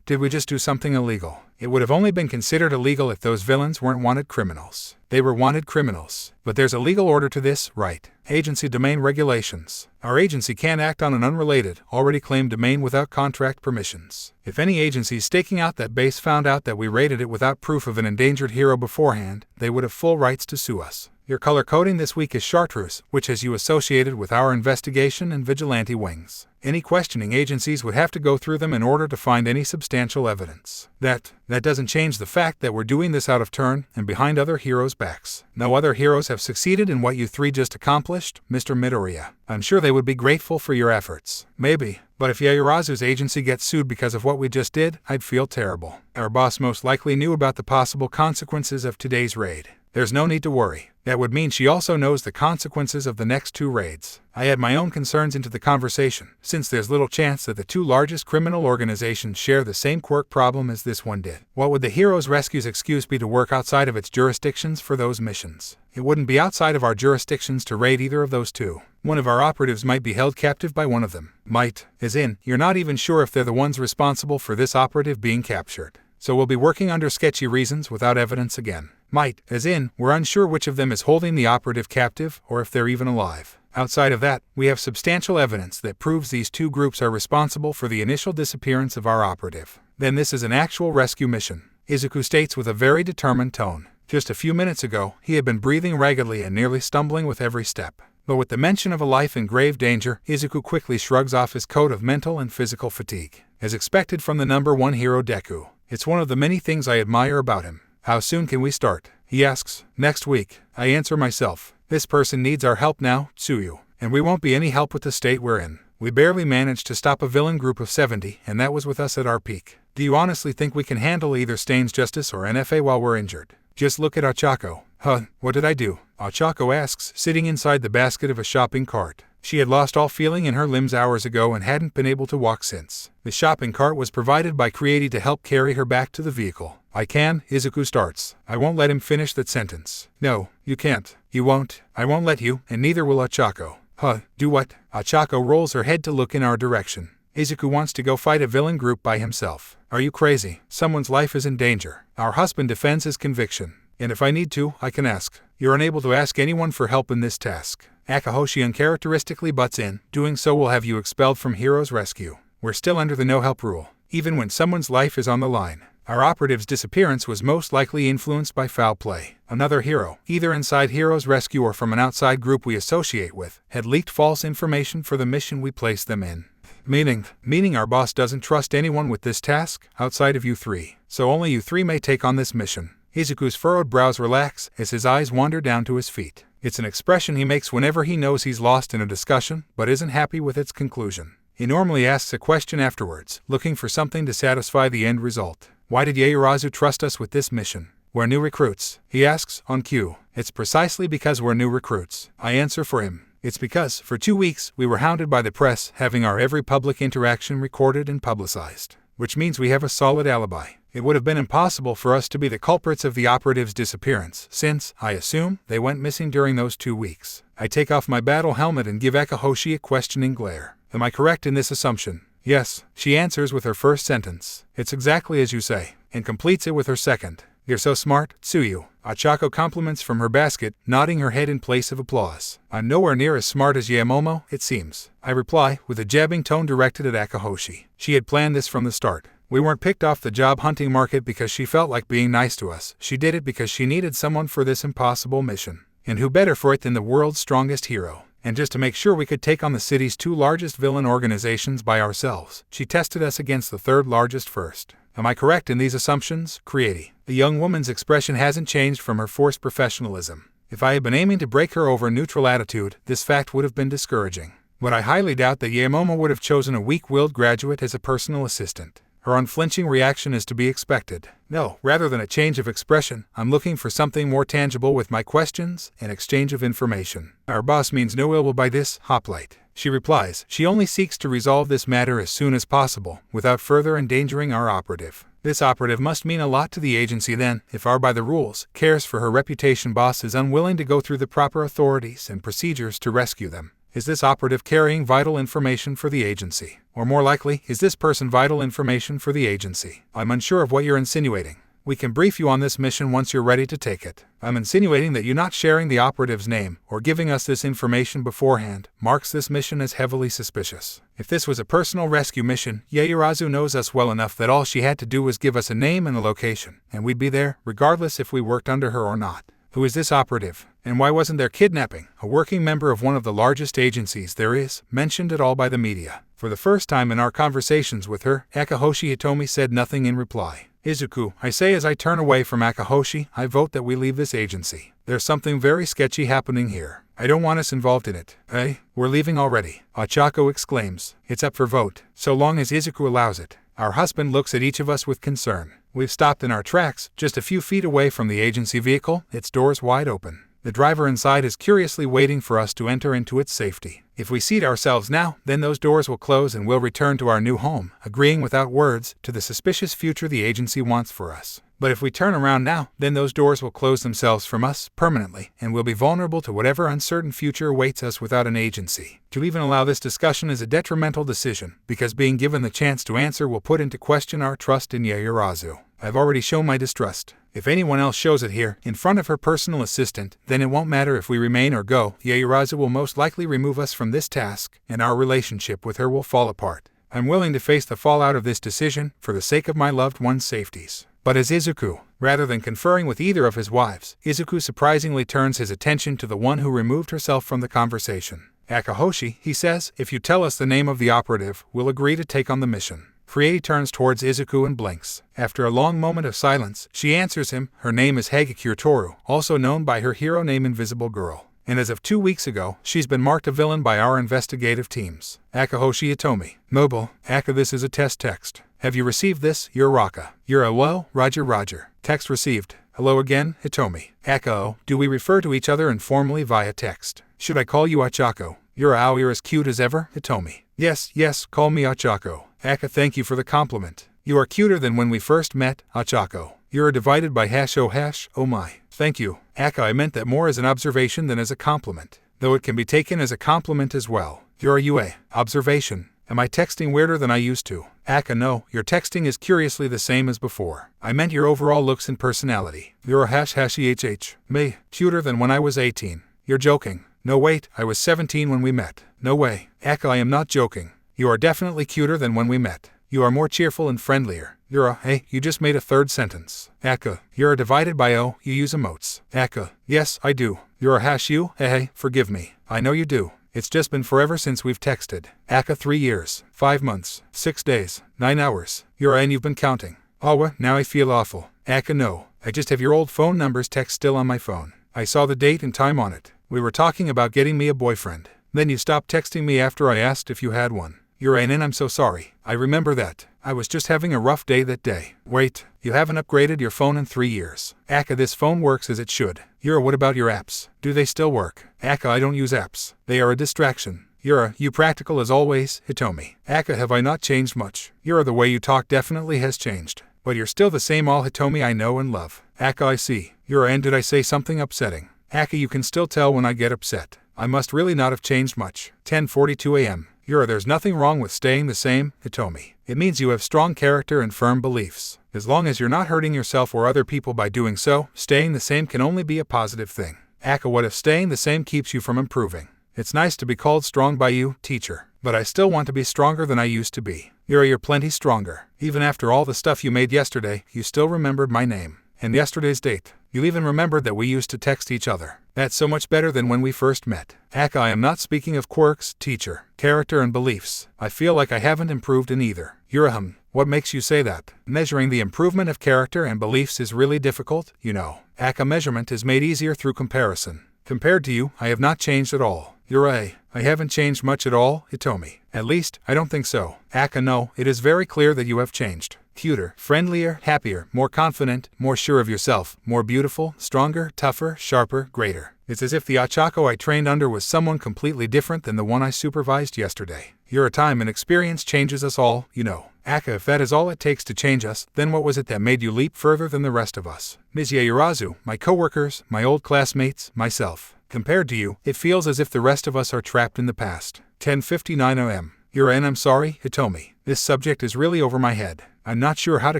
S1: did we just do something illegal? It would have only been considered illegal if those villains weren't wanted criminals. They were wanted criminals. But there's a legal order to this, right? Agency domain regulations. Our agency can't act on an unrelated, already claimed domain without contract permissions. If any agency staking out that base found out that we raided it without proof of an endangered hero beforehand, they would have full rights to sue us. Your color coding this week is chartreuse, which has you associated with our investigation and vigilante wings. Any questioning agencies would have to go through them in order to find any substantial evidence. That doesn't change the fact that we're doing this out of turn and behind other heroes' backs. No other heroes have succeeded in what you 3 just accomplished, Mr. Midoriya. I'm sure they would be grateful for your efforts. Maybe. But if Yaoyorozu's agency gets sued because of what we just did, I'd feel terrible. Our boss most likely knew about the possible consequences of today's raid. There's no need to worry. That would mean she also knows the consequences of the next 2 raids. I add my own concerns into the conversation, since there's little chance that the 2 largest criminal organizations share the same quirk problem as this one did. What would the Heroes Rescue's excuse be to work outside of its jurisdictions for those missions? It wouldn't be outside of our jurisdictions to raid either of those 2. One of our operatives might be held captive by one of them. Might, as in, you're not even sure if they're the ones responsible for this operative being captured. So we'll be working under sketchy reasons without evidence again. Might, as in, we're unsure which of them is holding the operative captive or if they're even alive. Outside of that, we have substantial evidence that proves these 2 groups are responsible for the initial disappearance of our operative. Then this is an actual rescue mission, Izuku states with a very determined tone. Just a few minutes ago, he had been breathing raggedly and nearly stumbling with every step. But with the mention of a life in grave danger, Izuku quickly shrugs off his coat of mental and physical fatigue. As expected from the number 1 hero Deku, it's one of the many things I admire about him. How soon can we start? He asks. Next week, I answer myself. This person needs our help now, Tsuyu, and we won't be any help with the state we're in. We barely managed to stop a villain group of 70, and that was with us at our peak. Do you honestly think we can handle either Stain's Justice or NFA while we're injured? Just look at Ochako. Huh, what did I do? Ochako asks, sitting inside the basket of a shopping cart. She had lost all feeling in her limbs hours ago and hadn't been able to walk since. The shopping cart was provided by Creati to help carry her back to the vehicle. I can, Izuku starts. I won't let him finish that sentence. No, you can't. You won't. I won't let you, and neither will Ochako. Huh, do what? Ochako rolls her head to look in our direction. Izuku wants to go fight a villain group by himself. Are you crazy? Someone's life is in danger. Our husband defends his conviction. And if I need to, I can ask. You're unable to ask anyone for help in this task. Akahoshi uncharacteristically butts in. Doing so will have you expelled from Hero's Rescue. We're still under the no-help rule, even when someone's life is on the line. Our operative's disappearance was most likely influenced by foul play. Another hero, either inside Hero's Rescue or from an outside group we associate with, had leaked false information for the mission we placed them in. Meaning our boss doesn't trust anyone with this task, outside of you three. So only you three may take on this mission. Izuku's furrowed brows relax as his eyes wander down to his feet. It's an expression he makes whenever he knows he's lost in a discussion, but isn't happy with its conclusion. He normally asks a question afterwards, looking for something to satisfy the end result. Why did Yaoyorozu trust us with this mission? We're new recruits, he asks, on cue. It's precisely because we're new recruits. I answer for him. It's because, for 2 weeks, we were hounded by the press, having our every public interaction recorded and publicized. Which means we have a solid alibi. It would have been impossible for us to be the culprits of the operative's disappearance, since, I assume, they went missing during those 2 weeks. I take off my battle helmet and give Akahoshi a questioning glare. Am I correct in this assumption? Yes, she answers with her first sentence. It's exactly as you say, and completes it with her second. You're so smart, Tsuyu. Ochako compliments from her basket, nodding her head in place of applause. I'm nowhere near as smart as Yamomo, it seems. I reply, with a jabbing tone directed at Akahoshi. She had planned this from the start. We weren't picked off the job hunting market because she felt like being nice to us. She did it because she needed someone for this impossible mission. And who better for it than the world's strongest hero? And just to make sure we could take on the city's 2 largest villain organizations by ourselves, she tested us against the 3rd largest first. Am I correct in these assumptions, Creati? The young woman's expression hasn't changed from her forced professionalism. If I had been aiming to break her over a neutral attitude, this fact would have been discouraging. But I highly doubt that Yamomo would have chosen a weak-willed graduate as a personal assistant. Her unflinching reaction is to be expected. No, rather than a change of expression, I'm looking for something more tangible with my questions and exchange of information. Our boss means no ill will by this, hoplite. She replies, she only seeks to resolve this matter as soon as possible, without further endangering our operative. This operative must mean a lot to the agency then, if our by the rules, cares for her reputation boss is unwilling to go through the proper authorities and procedures to rescue them. Is this operative carrying vital information for the agency? Or more likely, is this person vital information for the agency? I'm unsure of what you're insinuating. We can brief you on this mission once you're ready to take it. I'm insinuating that you not sharing the operative's name, or giving us this information beforehand, marks this mission as heavily suspicious. If this was a personal rescue mission, Yaoyorozu knows us well enough that all she had to do was give us a name and a location, and we'd be there, regardless if we worked under her or not. Who is this operative? And why wasn't there kidnapping, a working member of one of the largest agencies there is, mentioned at all by the media? For the first time in our conversations with her, Akahoshi Hitomi said nothing in reply. Izuku, I say as I turn away from Akahoshi, I vote that we leave this agency. There's something very sketchy happening here. I don't want us involved in it. Hey, we're leaving already. Ochako exclaims. It's up for vote, so long as Izuku allows it. Our husband looks at each of us with concern. We've stopped in our tracks, just a few feet away from the agency vehicle, its doors wide open. The driver inside is curiously waiting for us to enter into its safety. If we seat ourselves now, then those doors will close and we'll return to our new home, agreeing without words to the suspicious future the agency wants for us. But if we turn around now, then those doors will close themselves from us, permanently, and we'll be vulnerable to whatever uncertain future awaits us without an agency. To even allow this discussion is a detrimental decision, because being given the chance to answer will put into question our trust in Yaoyorozu. I've already shown my distrust. If anyone else shows it here, in front of her personal assistant, then it won't matter if we remain or go. Yaoyorozu will most likely remove us from this task, and our relationship with her will fall apart. I'm willing to face the fallout of this decision, for the sake of my loved one's safeties. But as Izuku, rather than conferring with either of his wives, Izuku surprisingly turns his attention to the one who removed herself from the conversation. Akahoshi, he says, if you tell us the name of the operative, we'll agree to take on the mission. Creati turns towards Izuku and blinks. After a long moment of silence, she answers him. Her name is Hagakure Toru, also known by her hero name Invisible Girl. and as of 2 weeks ago, she's been marked a villain by our investigative teams. Akahoshi Hitomi. Mobile. Aka, this is a test text. Have you received this? You're Raka. You're a well, Roger. Text received. Hello again, Hitomi. Aka, oh, do we refer to each other informally via text? Should I call you Achako? You're as cute as ever, Hitomi. Yes, call me Achako. Aka, thank you for the compliment. You are cuter than when we first met, Achako. You're divided by oh my. Thank you. Aka, I meant that more as an observation than as a compliment, though it can be taken as a compliment as well. You're a UA. Observation. Am I texting weirder than I used to? Aka, no, your texting is curiously the same as before. I meant your overall looks and personality. You're a #ehh. Me. Cuter than when I was 18. You're joking. No wait, I was 17 when we met. No way. Aka, I am not joking. You are definitely cuter than when we met. You are more cheerful and friendlier. You're a, hey, you just made a third sentence. Aka, you're a divided by you use emotes. Aka, yes, I do. You're a you, hey, forgive me. I know you do. It's just been forever since we've texted. Aka, 3 years, 5 months, 6 days, 9 hours. You're a, and you've been counting. Awa, now I feel awful. Aka, no, I just have your old phone number's text still on my phone. I saw the date and time on it. We were talking about getting me a boyfriend. Then you stopped texting me after I asked if you had one. You're an, and I'm so sorry. I remember that. I was just having a rough day that day. Wait, you haven't upgraded your phone in 3 years. Aka, this phone works as it should. You're a, what about your apps? Do they still work? Aka, I don't use apps. They are a distraction. You're a, you practical as always, Hitomi. Aka, have I not changed much? You're a, the way you talk definitely has changed. But you're still the same all Hitomi I know and love. Aka, I see. You're a, and did I say something upsetting? Aka, you can still tell when I get upset. I must really not have changed much. 10:42 a.m. You're a, there's nothing wrong with staying the same, Hitomi. It means you have strong character and firm beliefs. As long as you're not hurting yourself or other people by doing so, staying the same can only be a positive thing. Aka, what if staying the same keeps you from improving? It's nice to be called strong by you, teacher, but I still want to be stronger than I used to be. You're plenty stronger. Even after all the stuff you made yesterday, you still remembered my name. And yesterday's date. You even remembered that we used to text each other. That's so much better than when we first met. Aka, I am not speaking of quirks, teacher, character and beliefs. I feel like I haven't improved in either. You're a, what makes you say that? Measuring the improvement of character and beliefs is really difficult, you know. Aka, measurement is made easier through comparison. Compared to you, I have not changed at all. You're a, I haven't changed much at all, Hitomi. At least, I don't think so. Aka, no, it is very clear that you have changed. Cuter, friendlier, happier, more confident, more sure of yourself, more beautiful, stronger, tougher, sharper, greater. It's as if the Achako I trained under was someone completely different than the one I supervised yesterday. Your time and experience changes us all, you know. Aka, if that is all it takes to change us, then what was it that made you leap further than the rest of us? Mizuya Urazu, my coworkers, my old classmates, myself. Compared to you, it feels as if the rest of us are trapped in the past. 10:59 a.m. You're and I'm sorry, Hitomi. This subject is really over my head. I'm not sure how to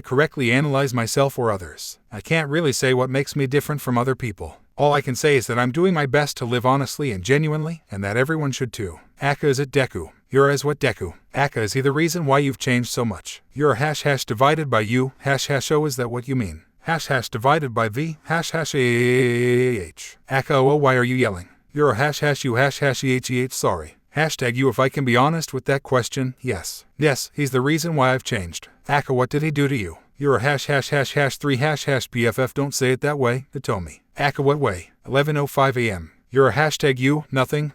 S1: correctly analyze myself or others. I can't really say what makes me different from other people. All I can say is that I'm doing my best to live honestly and genuinely, and that everyone should too. Aka, is it Deku? You're as what Deku? Aka, is he the reason why you've changed so much? You're a ## divided by you, ##. Oh, is that what you mean? ## divided by v, ##. Aka, oh, why are you yelling? You're a ## you ##. Sorry. #you, if I can be honest with that question, yes. Yes, he's the reason why I've changed. Aka, what did he do to you? You're a ###3 #BFF, don't say it that way, Hitomi. Aka, what way? 11:05 a.m. You're a #you, nothing.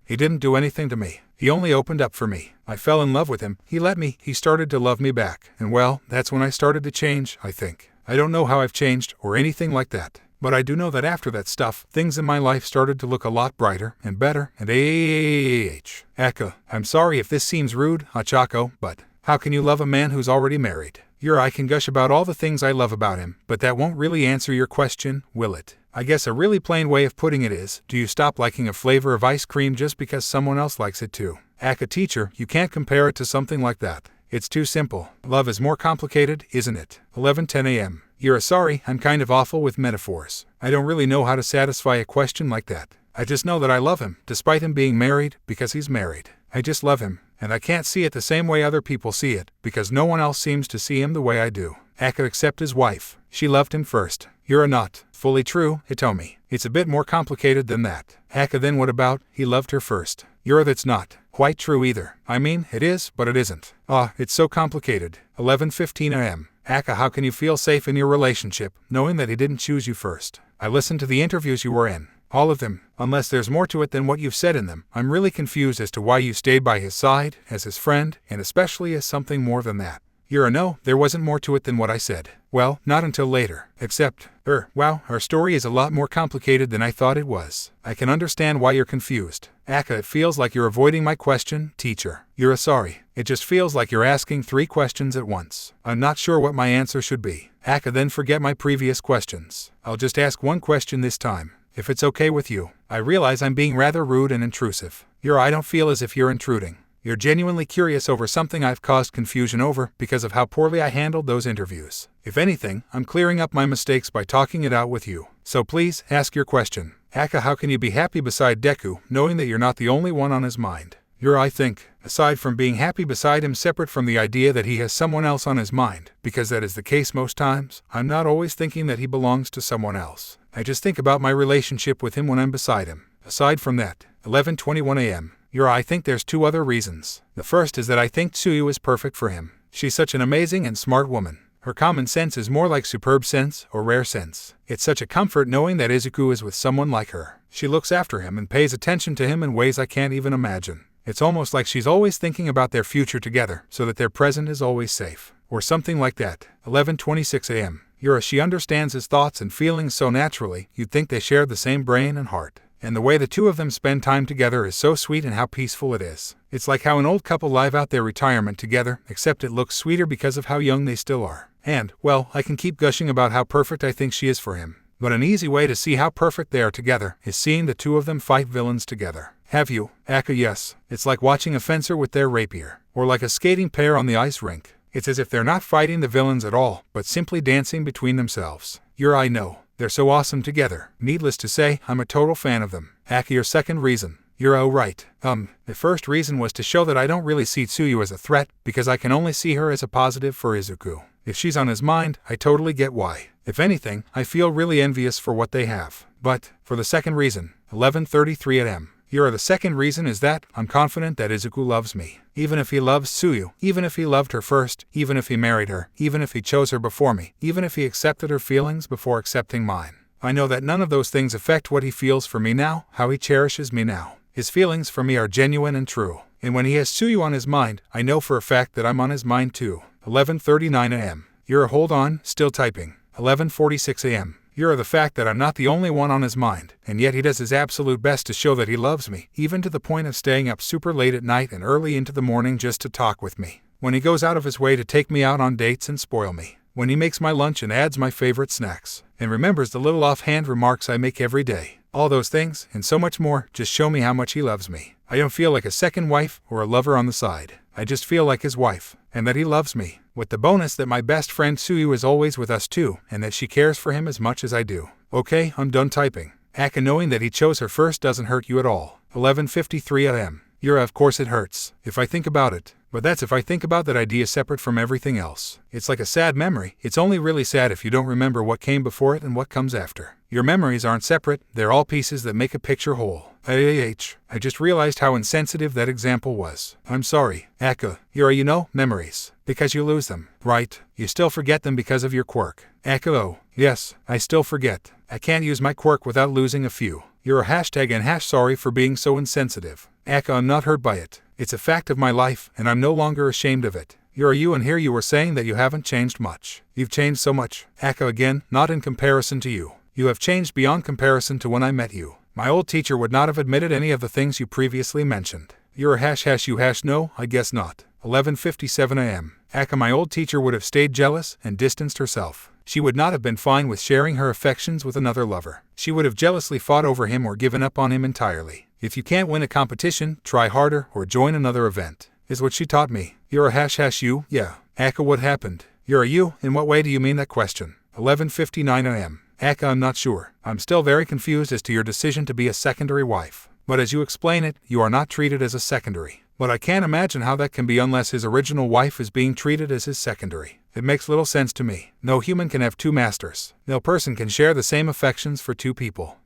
S1: He didn't do anything to me. He only opened up for me. I fell in love with him, he started to love me back. And well, that's when I started to change, I think. I don't know how I've changed, or anything like that. But I do know that after that stuff, things in my life started to look a lot brighter and better, and Aka, I'm sorry if this seems rude, Achako, but how can you love a man who's already married? I can gush about all the things I love about him, but that won't really answer your question, will it? I guess a really plain way of putting it is, do you stop liking a flavor of ice cream just because someone else likes it too? Aka, teacher, you can't compare it to something like that. It's too simple. Love is more complicated, isn't it? 11:10 a.m. You're sorry, I'm kind of awful with metaphors. I don't really know how to satisfy a question like that. I just know that I love him, despite him being married, because he's married. I just love him, and I can't see it the same way other people see it, because no one else seems to see him the way I do. Aka, except his wife. She loved him first. You're not fully true, Hitomi. It's a bit more complicated than that. Aka, then what about, he loved her first? That's not quite true either. I mean, it is, but it isn't. It's so complicated. 11:15 a.m. Aka, how can you feel safe in your relationship, knowing that he didn't choose you first? I listened to the interviews you were in. All of them, unless there's more to it than what you've said in them. I'm really confused as to why you stayed by his side, as his friend, and especially as something more than that. No, there wasn't more to it than what I said. Well, not until later. Except, wow, our story is a lot more complicated than I thought it was. I can understand why you're confused. Aka, it feels like you're avoiding my question, teacher. Sorry. It just feels like you're asking 3 questions at once. I'm not sure what my answer should be. Aka, then forget my previous questions. I'll just ask one question this time, if it's okay with you. I realize I'm being rather rude and intrusive. I don't feel as if you're intruding. You're genuinely curious over something I've caused confusion over because of how poorly I handled those interviews. If anything, I'm clearing up my mistakes by talking it out with you. So please, ask your question. Aka, how can you be happy beside Deku, knowing that you're not the only one on his mind? I think, aside from being happy beside him separate from the idea that he has someone else on his mind, because that is the case most times, I'm not always thinking that he belongs to someone else. I just think about my relationship with him when I'm beside him. Aside from that, 11:21 a.m. I think there's 2 other reasons. The first is that I think Tsuyu is perfect for him. She's such an amazing and smart woman. Her common sense is more like superb sense or rare sense. It's such a comfort knowing that Izuku is with someone like her. She looks after him and pays attention to him in ways I can't even imagine. It's almost like she's always thinking about their future together so that their present is always safe. Or something like that. 11:26 a.m. She understands his thoughts and feelings so naturally, you'd think they share the same brain and heart. And the way the 2 of them spend time together is so sweet and how peaceful it is. It's like how an old couple live out their retirement together, except it looks sweeter because of how young they still are. And, well, I can keep gushing about how perfect I think she is for him. But an easy way to see how perfect they are together is seeing the 2 of them fight villains together. Have you? Aka, yes. It's like watching a fencer with their rapier. Or like a skating pair on the ice rink. It's as if they're not fighting the villains at all, but simply dancing between themselves. I know. They're so awesome together. Needless to say, I'm a total fan of them. Aka, your second reason. Right. The first reason was to show that I don't really see Tsuyu as a threat, because I can only see her as a positive for Izuku. If she's on his mind, I totally get why. If anything, I feel really envious for what they have. But, for the second reason, 11:33 a.m. The second reason is that I'm confident that Izuku loves me. Even if he loves Tsuyu, even if he loved her first, even if he married her, even if he chose her before me, even if he accepted her feelings before accepting mine. I know that none of those things affect what he feels for me now, how he cherishes me now. His feelings for me are genuine and true. And when he has Tsuyu on his mind, I know for a fact that I'm on his mind too. 11:39 a.m. Hold on, still typing. 11:46 a.m. The fact that I'm not the only one on his mind, and yet he does his absolute best to show that he loves me, even to the point of staying up super late at night and early into the morning just to talk with me. When he goes out of his way to take me out on dates and spoil me. When he makes my lunch and adds my favorite snacks, and remembers the little offhand remarks I make every day. All those things, and so much more, just show me how much he loves me. I don't feel like a second wife or a lover on the side. I just feel like his wife, and that he loves me, with the bonus that my best friend Tsuyu is always with us too, and that she cares for him as much as I do. Okay, I'm done typing. Aka, knowing that he chose her first doesn't hurt you at all. 11:53 a.m. Of course it hurts, if I think about it. But that's if I think about that idea separate from everything else. It's like a sad memory. It's only really sad if you don't remember what came before it and what comes after. Your memories aren't separate, they're all pieces that make a picture whole. I just realized how insensitive that example was. I'm sorry. Aka, memories. Because you lose them, right? You still forget them because of your quirk. Aka, oh, yes, I still forget. I can't use my quirk without losing a few. You're a hashtag and hash sorry for being so insensitive. Aka, I'm not hurt by it. It's a fact of my life, and I'm no longer ashamed of it. And here you were saying that you haven't changed much. You've changed so much. Aka, again, not in comparison to you. You have changed beyond comparison to when I met you. My old teacher would not have admitted any of the things you previously mentioned. You're a hash no, I guess not. 11:57 a.m. Aka, my old teacher would have stayed jealous and distanced herself. She would not have been fine with sharing her affections with another lover. She would have jealously fought over him or given up on him entirely. If you can't win a competition, try harder or join another event, is what she taught me. You're a hash you, yeah. Aka, what happened? You're a you, in what way do you mean that question? 11:59 a.m. Aka, I'm not sure. I'm still very confused as to your decision to be a secondary wife. But as you explain it, you are not treated as a secondary. But I can't imagine how that can be unless his original wife is being treated as his secondary. It makes little sense to me. No human can have two masters. No person can share the same affections for two people.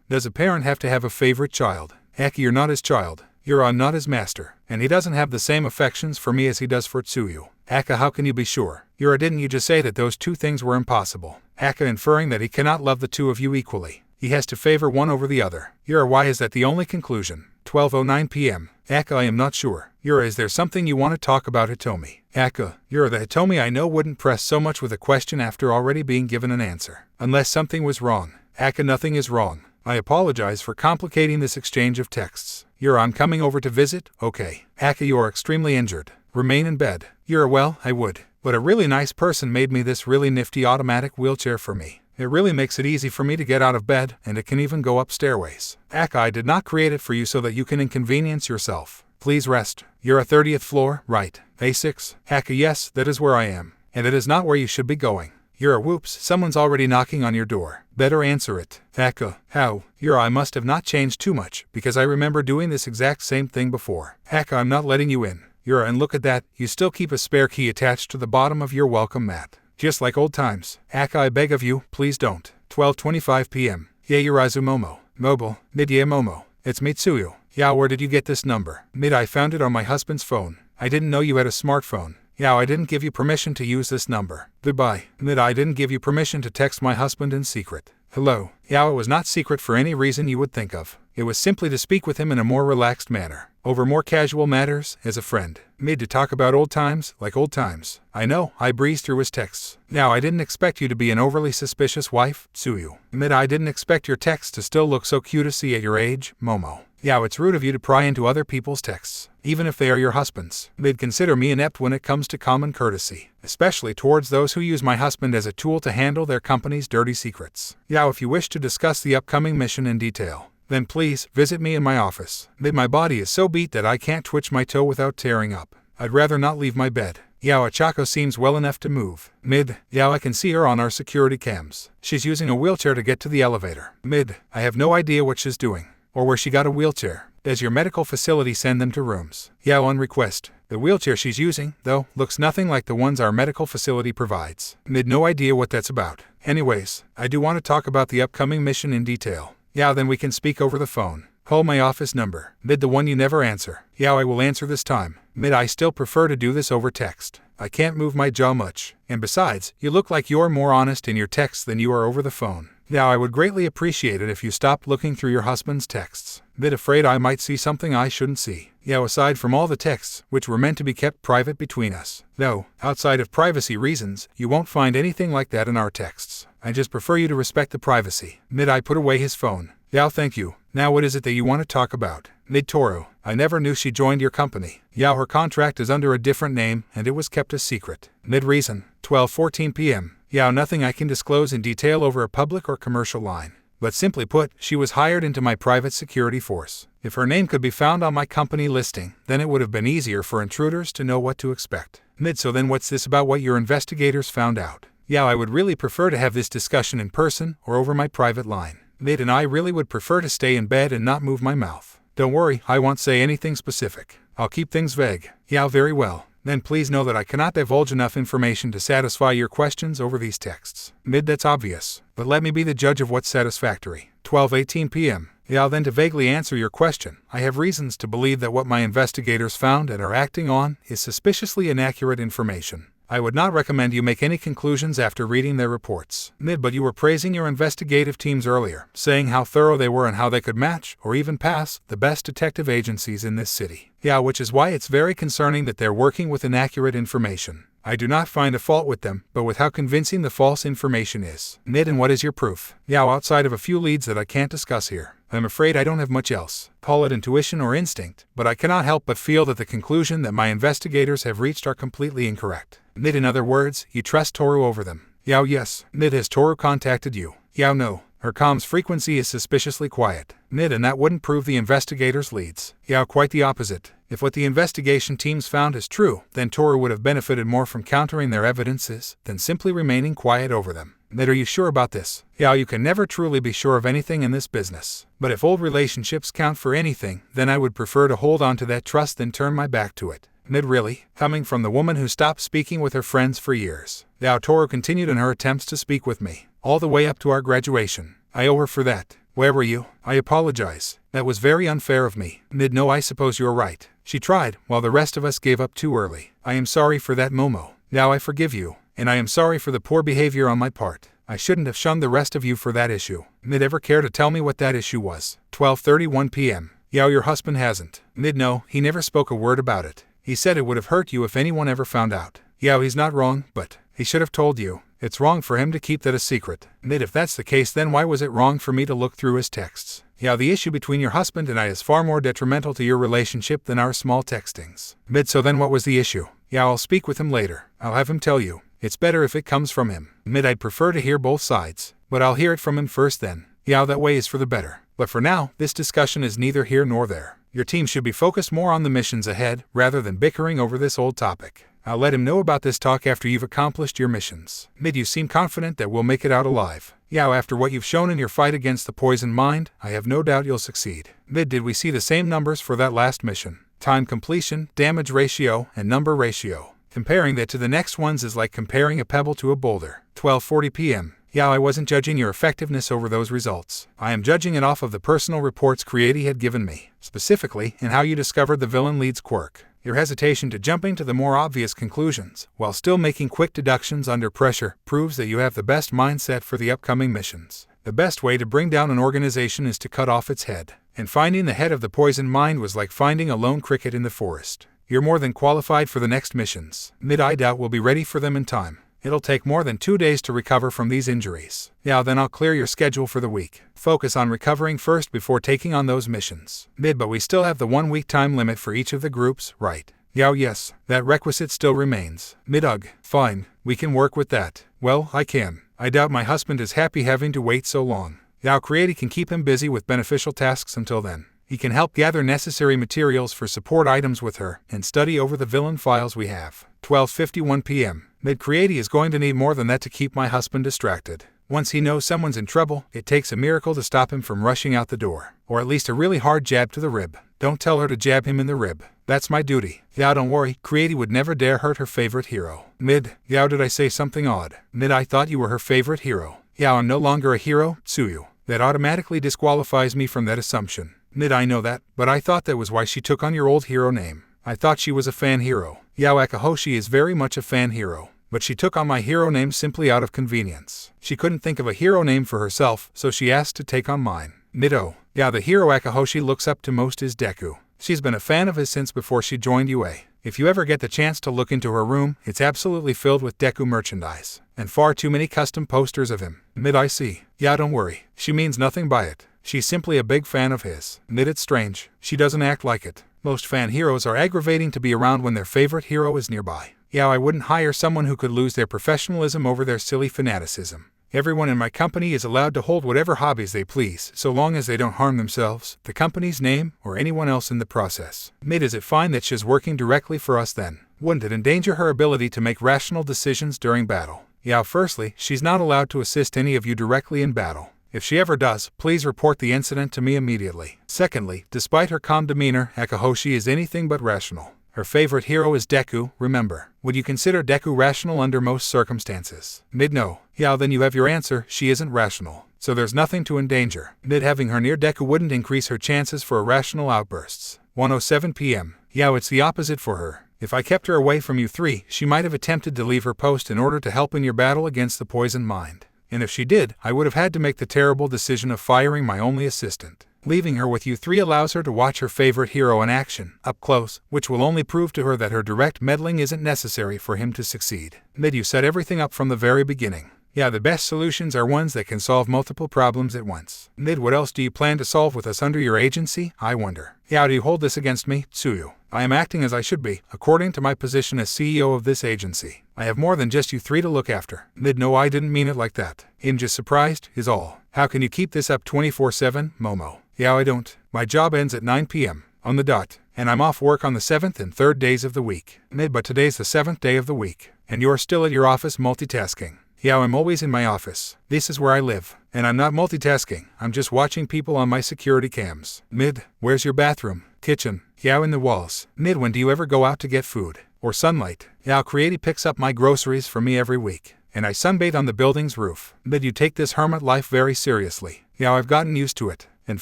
S1: Does a parent have to have a favorite child? Aka, you're not his child. I'm not his master. And he doesn't have the same affections for me as he does for Tsuyu. Aka, how can you be sure? Didn't you just say that those two things were impossible? Aka, inferring that he cannot love the two of you equally. He has to favor one over the other. Yura, why is that the only conclusion? 12:09 p.m. Aka, I am not sure. Yura, is there something you want to talk about, Hitomi? Aka, Yura, the Hitomi I know wouldn't press so much with a question after already being given an answer. Unless something was wrong. Aka, nothing is wrong. I apologize for complicating this exchange of texts. Yura, I'm coming over to visit? Okay. Aka, you are extremely injured. Remain in bed. Yura, well, I would. But a really nice person made me this really nifty automatic wheelchair for me. It really makes it easy for me to get out of bed, and it can even go up stairways. Aka, I did not create it for you so that you can inconvenience yourself. Please rest. You're at 30th floor, right? A6? Aka, yes, that is where I am. And it is not where you should be going. Yura, whoops, someone's already knocking on your door. Better answer it. Aka, how? Yura, I must have not changed too much, because I remember doing this exact same thing before. Aka, I'm not letting you in. Yura, and look at that, you still keep a spare key attached to the bottom of your welcome mat. Just like old times. Aka, I beg of you, please don't. 12:25 p.m. Yairazu Momo. Mobile. Mid, yeah, Momo. It's Mitsuyo. Yeah, where did you get this number? Mid, I found it on my husband's phone. I didn't know you had a smartphone. Yeah, I didn't give you permission to use this number. Goodbye. Mid, I didn't give you permission to text my husband in secret. Hello. Yeah, it was not secret for any reason you would think of. It was simply to speak with him in a more relaxed manner, over more casual matters, as a friend. Mid, to talk about old times, like old times. I know, I breezed through his texts. Now, I didn't expect you to be an overly suspicious wife, Tsuyu. Mid, I didn't expect your texts to still look so cute to see at your age, Momo. Yeah, it's rude of you to pry into other people's texts, even if they are your husband's. They'd consider me inept when it comes to common courtesy, especially towards those who use my husband as a tool to handle their company's dirty secrets. Yeah, if you wish to discuss the upcoming mission in detail, then please visit me in my office. My body is so beat that I can't twitch my toe without tearing up. I'd rather not leave my bed. Yao, Achako seems well enough to move. Mid, Yao, I can see her on our security cams. She's using a wheelchair to get to the elevator. Mid, I have no idea what she's doing, or where she got a wheelchair. Does your medical facility send them to rooms? Yao, on request. The wheelchair she's using, though, looks nothing like the ones our medical facility provides. Mid, no idea what that's about. Anyways, I do want to talk about the upcoming mission in detail. Yao, then we can speak over the phone. Call my office number. Mid, the one you never answer. Yao, I will answer this time. Mid, I still prefer to do this over text. I can't move my jaw much. And besides, you look like you're more honest in your texts than you are over the phone. Now, I would greatly appreciate it if you stopped looking through your husband's texts. Bit afraid I might see something I shouldn't see. Yao, aside from all the texts, which were meant to be kept private between us. No, outside of privacy reasons, you won't find anything like that in our texts. I just prefer you to respect the privacy. Mid, I put away his phone. Yao, thank you. Now what is it that you want to talk about? Mid, Toru, I never knew she joined your company. Yao, her contract is under a different name, and it was kept a secret. Mid, reason. 12:14 p.m. Yao, nothing I can disclose in detail over a public or commercial line. But simply put, she was hired into my private security force. If her name could be found on my company listing, then it would have been easier for intruders to know what to expect. Mid, so then what's this about what your investigators found out? Yao, I would really prefer to have this discussion in person or over my private line. Mid, and I really would prefer to stay in bed and not move my mouth. Don't worry, I won't say anything specific. I'll keep things vague. Yao, very well. Then please know that I cannot divulge enough information to satisfy your questions over these texts. Mid, that's obvious. But let me be the judge of what's satisfactory. 12:18 p.m. Yao, then to vaguely answer your question, I have reasons to believe that what my investigators found and are acting on is suspiciously inaccurate information. I would not recommend you make any conclusions after reading their reports. Mid, but you were praising your investigative teams earlier, saying how thorough they were and how they could match, or even pass, the best detective agencies in this city. Yeah, which is why it's very concerning that they're working with inaccurate information. I do not find a fault with them, but with how convincing the false information is. Mid, and what is your proof? Yao, outside of a few leads that I can't discuss here, I'm afraid I don't have much else. Call it intuition or instinct, but I cannot help but feel that the conclusion that my investigators have reached are completely incorrect. Mid, in other words, you trust Toru over them. Yao, yes. Mid, has Toru contacted you? Yao, no. Her comms frequency is suspiciously quiet. Mid, and that wouldn't prove the investigators' leads. Yao, quite the opposite. If what the investigation teams found is true, then Toru would have benefited more from countering their evidences than simply remaining quiet over them. Mid, are you sure about this? Yao, you can never truly be sure of anything in this business. But if old relationships count for anything, then I would prefer to hold on to that trust than turn my back to it. Mid, really? Coming from the woman who stopped speaking with her friends for years. Yao, Toru continued in her attempts to speak with me, all the way up to our graduation. I owe her for that. Where were you? I apologize. That was very unfair of me. Mid, no, I suppose you're right. She tried, while the rest of us gave up too early. I am sorry for that, Momo. Now I forgive you, and I am sorry for the poor behavior on my part. I shouldn't have shunned the rest of you for that issue. Mid, ever care to tell me what that issue was? 12:31 p.m. Yao, your husband hasn't. Mid, no, he never spoke a word about it. He said it would have hurt you if anyone ever found out. Yao, he's not wrong, but he should have told you. It's wrong for him to keep that a secret. Mid, if that's the case, then why was it wrong for me to look through his texts? Yao, the issue between your husband and I is far more detrimental to your relationship than our small textings. Mid, so then what was the issue? Yao, I'll speak with him later. I'll have him tell you. It's better if it comes from him. Mid, I'd prefer to hear both sides, but I'll hear it from him first then. Yao, that way is for the better. But for now, this discussion is neither here nor there. Your team should be focused more on the missions ahead, rather than bickering over this old topic. I'll let him know about this talk after you've accomplished your missions. Mid, you seem confident that we'll make it out alive. Yao, after what you've shown in your fight against the poison mind, I have no doubt you'll succeed. Mid, did we see the same numbers for that last mission? Time completion, damage ratio, and number ratio. Comparing that to the next ones is like comparing a pebble to a boulder. 12:40 p.m. Yao, I wasn't judging your effectiveness over those results. I am judging it off of the personal reports Creati had given me, specifically in how you discovered the villain lead's quirk. Your hesitation to jumping to the more obvious conclusions, while still making quick deductions under pressure, proves that you have the best mindset for the upcoming missions. The best way to bring down an organization is to cut off its head. And finding the head of the poison mind was like finding a lone cricket in the forest. You're more than qualified for the next missions. Mid, I doubt we'll be ready for them in time. It'll take more than 2 days to recover from these injuries. Yao, then I'll clear your schedule for the week. Focus on recovering first before taking on those missions. Mid, but we still have the 1 week time limit for each of the groups, right? Yao, yes, that requisite still remains. Mid, ugh, fine, we can work with that. Well, I can. I doubt my husband is happy having to wait so long. Yao, Creati can keep him busy with beneficial tasks until then. He can help gather necessary materials for support items with her, and study over the villain files we have. 12:51 p.m. Mid, Creati is going to need more than that to keep my husband distracted. Once he knows someone's in trouble, it takes a miracle to stop him from rushing out the door. Or at least a really hard jab to the rib. Don't tell her to jab him in the rib. That's my duty. Yao, don't worry, Creati would never dare hurt her favorite hero. Mid, Yao, did I say something odd? Mid, I thought you were her favorite hero. Yao, I'm no longer a hero, Tsuyu. That automatically disqualifies me from that assumption. Mid, I know that, but I thought that was why she took on your old hero name. I thought she was a fan hero. Yao, Akahoshi is very much a fan hero. But she took on my hero name simply out of convenience. She couldn't think of a hero name for herself, so she asked to take on mine. Mid-o. Yeah, the hero Akahoshi looks up to most is Deku. She's been a fan of his since before she joined UA. If you ever get the chance to look into her room, it's absolutely filled with Deku merchandise. And far too many custom posters of him. Mid, I see. Yeah, don't worry. She means nothing by it. She's simply a big fan of his. Mid, it's strange. She doesn't act like it. Most fan heroes are aggravating to be around when their favorite hero is nearby. Yeah, I wouldn't hire someone who could lose their professionalism over their silly fanaticism. Everyone in my company is allowed to hold whatever hobbies they please, so long as they don't harm themselves, the company's name, or anyone else in the process. Mid, is it fine that she's working directly for us then? Wouldn't it endanger her ability to make rational decisions during battle? Yeah, firstly, she's not allowed to assist any of you directly in battle. If she ever does, please report the incident to me immediately. Secondly, despite her calm demeanor, Akahoshi is anything but rational. Her favorite hero is Deku, remember. Would you consider Deku rational under most circumstances? Mid, no. Yeah, then you have your answer, she isn't rational. So there's nothing to endanger. Mid, having her near Deku wouldn't increase her chances for irrational outbursts. 1:07 p.m. Yeah, it's the opposite for her. If I kept her away from you three, she might have attempted to leave her post in order to help in your battle against the poison mind. And if she did, I would have had to make the terrible decision of firing my only assistant. Leaving her with you three allows her to watch her favorite hero in action, up close, which will only prove to her that her direct meddling isn't necessary for him to succeed. Mid, you set everything up from the very beginning. Yeah, the best solutions are ones that can solve multiple problems at once. Mid, what else do you plan to solve with us under your agency, I wonder? Yeah, how do you hold this against me, Tsuyu? I am acting as I should be, according to my position as CEO of this agency. I have more than just you three to look after. Mid, no, I didn't mean it like that. I'm just surprised, is all. How can you keep this up 24/7, Momo? Yeah, I don't. My job ends at 9 p.m. on the dot, and I'm off work on the 7th and 3rd days of the week. Mid, but today's the 7th day of the week, and you're still at your office multitasking. Yeah, I'm always in my office. This is where I live, and I'm not multitasking. I'm just watching people on my security cams. Mid, where's your bathroom? Kitchen. Yeah, in the walls. Mid, when do you ever go out to get food? Or sunlight? Yeah, Creati picks up my groceries for me every week, and I sunbathe on the building's roof. Mid, you take this hermit life very seriously. Yeah, I've gotten used to it. And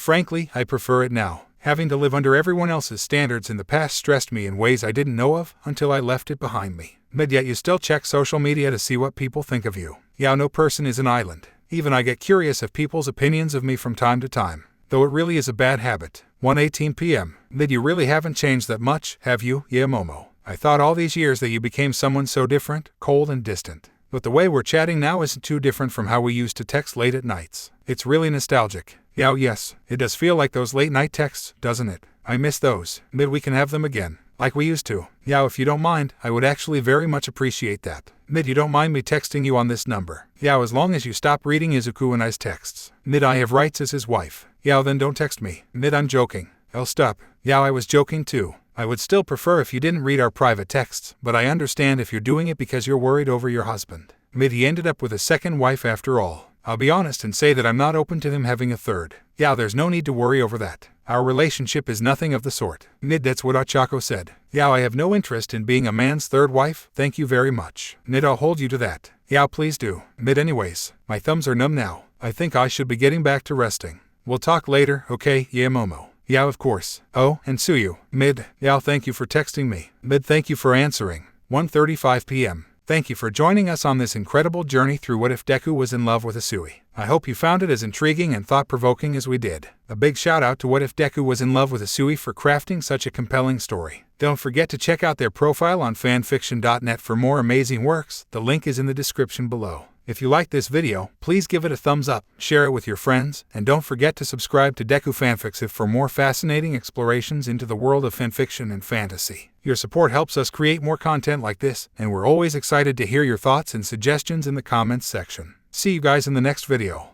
S1: frankly, I prefer it now. Having to live under everyone else's standards in the past stressed me in ways I didn't know of until I left it behind me. But yet you still check social media to see what people think of you. No person is an island. Even I get curious of people's opinions of me from time to time. Though it really is a bad habit. 1:18 p.m. Mid, you really haven't changed that much, have you? Yeah, Momo. I thought all these years that you became someone so different, cold and distant. But the way we're chatting now isn't too different from how we used to text late at nights. It's really nostalgic. Yes, it does feel like those late night texts, doesn't it? I miss those. Mid, we can have them again. Like we used to. If you don't mind, I would actually very much appreciate that. Mid, you don't mind me texting you on this number? As long as you stop reading Izuku and I's texts. Mid, I have rights as his wife. Then don't text me. Mid, I'm joking. I'll stop. I was joking too. I would still prefer if you didn't read our private texts, but I understand if you're doing it because you're worried over your husband. Mid, he ended up with a second wife after all. I'll be honest and say that I'm not open to him having a third. There's no need to worry over that. Our relationship is nothing of the sort. Mid, that's what Ochako said. I have no interest in being a man's third wife, thank you very much. Mid, I'll hold you to that. Please do. Mid, anyways, my thumbs are numb now. I think I should be getting back to resting. We'll talk later, okay? Momo. Of course. Oh, and Suyu. Mid, thank you for texting me. Mid, thank you for answering. 1:35 p.m. Thank you for joining us on this incredible journey through What If Deku Was in Love with Asui. I hope you found it as intriguing and thought-provoking as we did. A big shout out to What If Deku Was in Love with Asui for crafting such a compelling story. Don't forget to check out their profile on fanfiction.net for more amazing works. The link is in the description below. If you liked this video, please give it a thumbs up, share it with your friends, and don't forget to subscribe to Deku Fanfics for more fascinating explorations into the world of fanfiction and fantasy. Your support helps us create more content like this, and we're always excited to hear your thoughts and suggestions in the comments section. See you guys in the next video.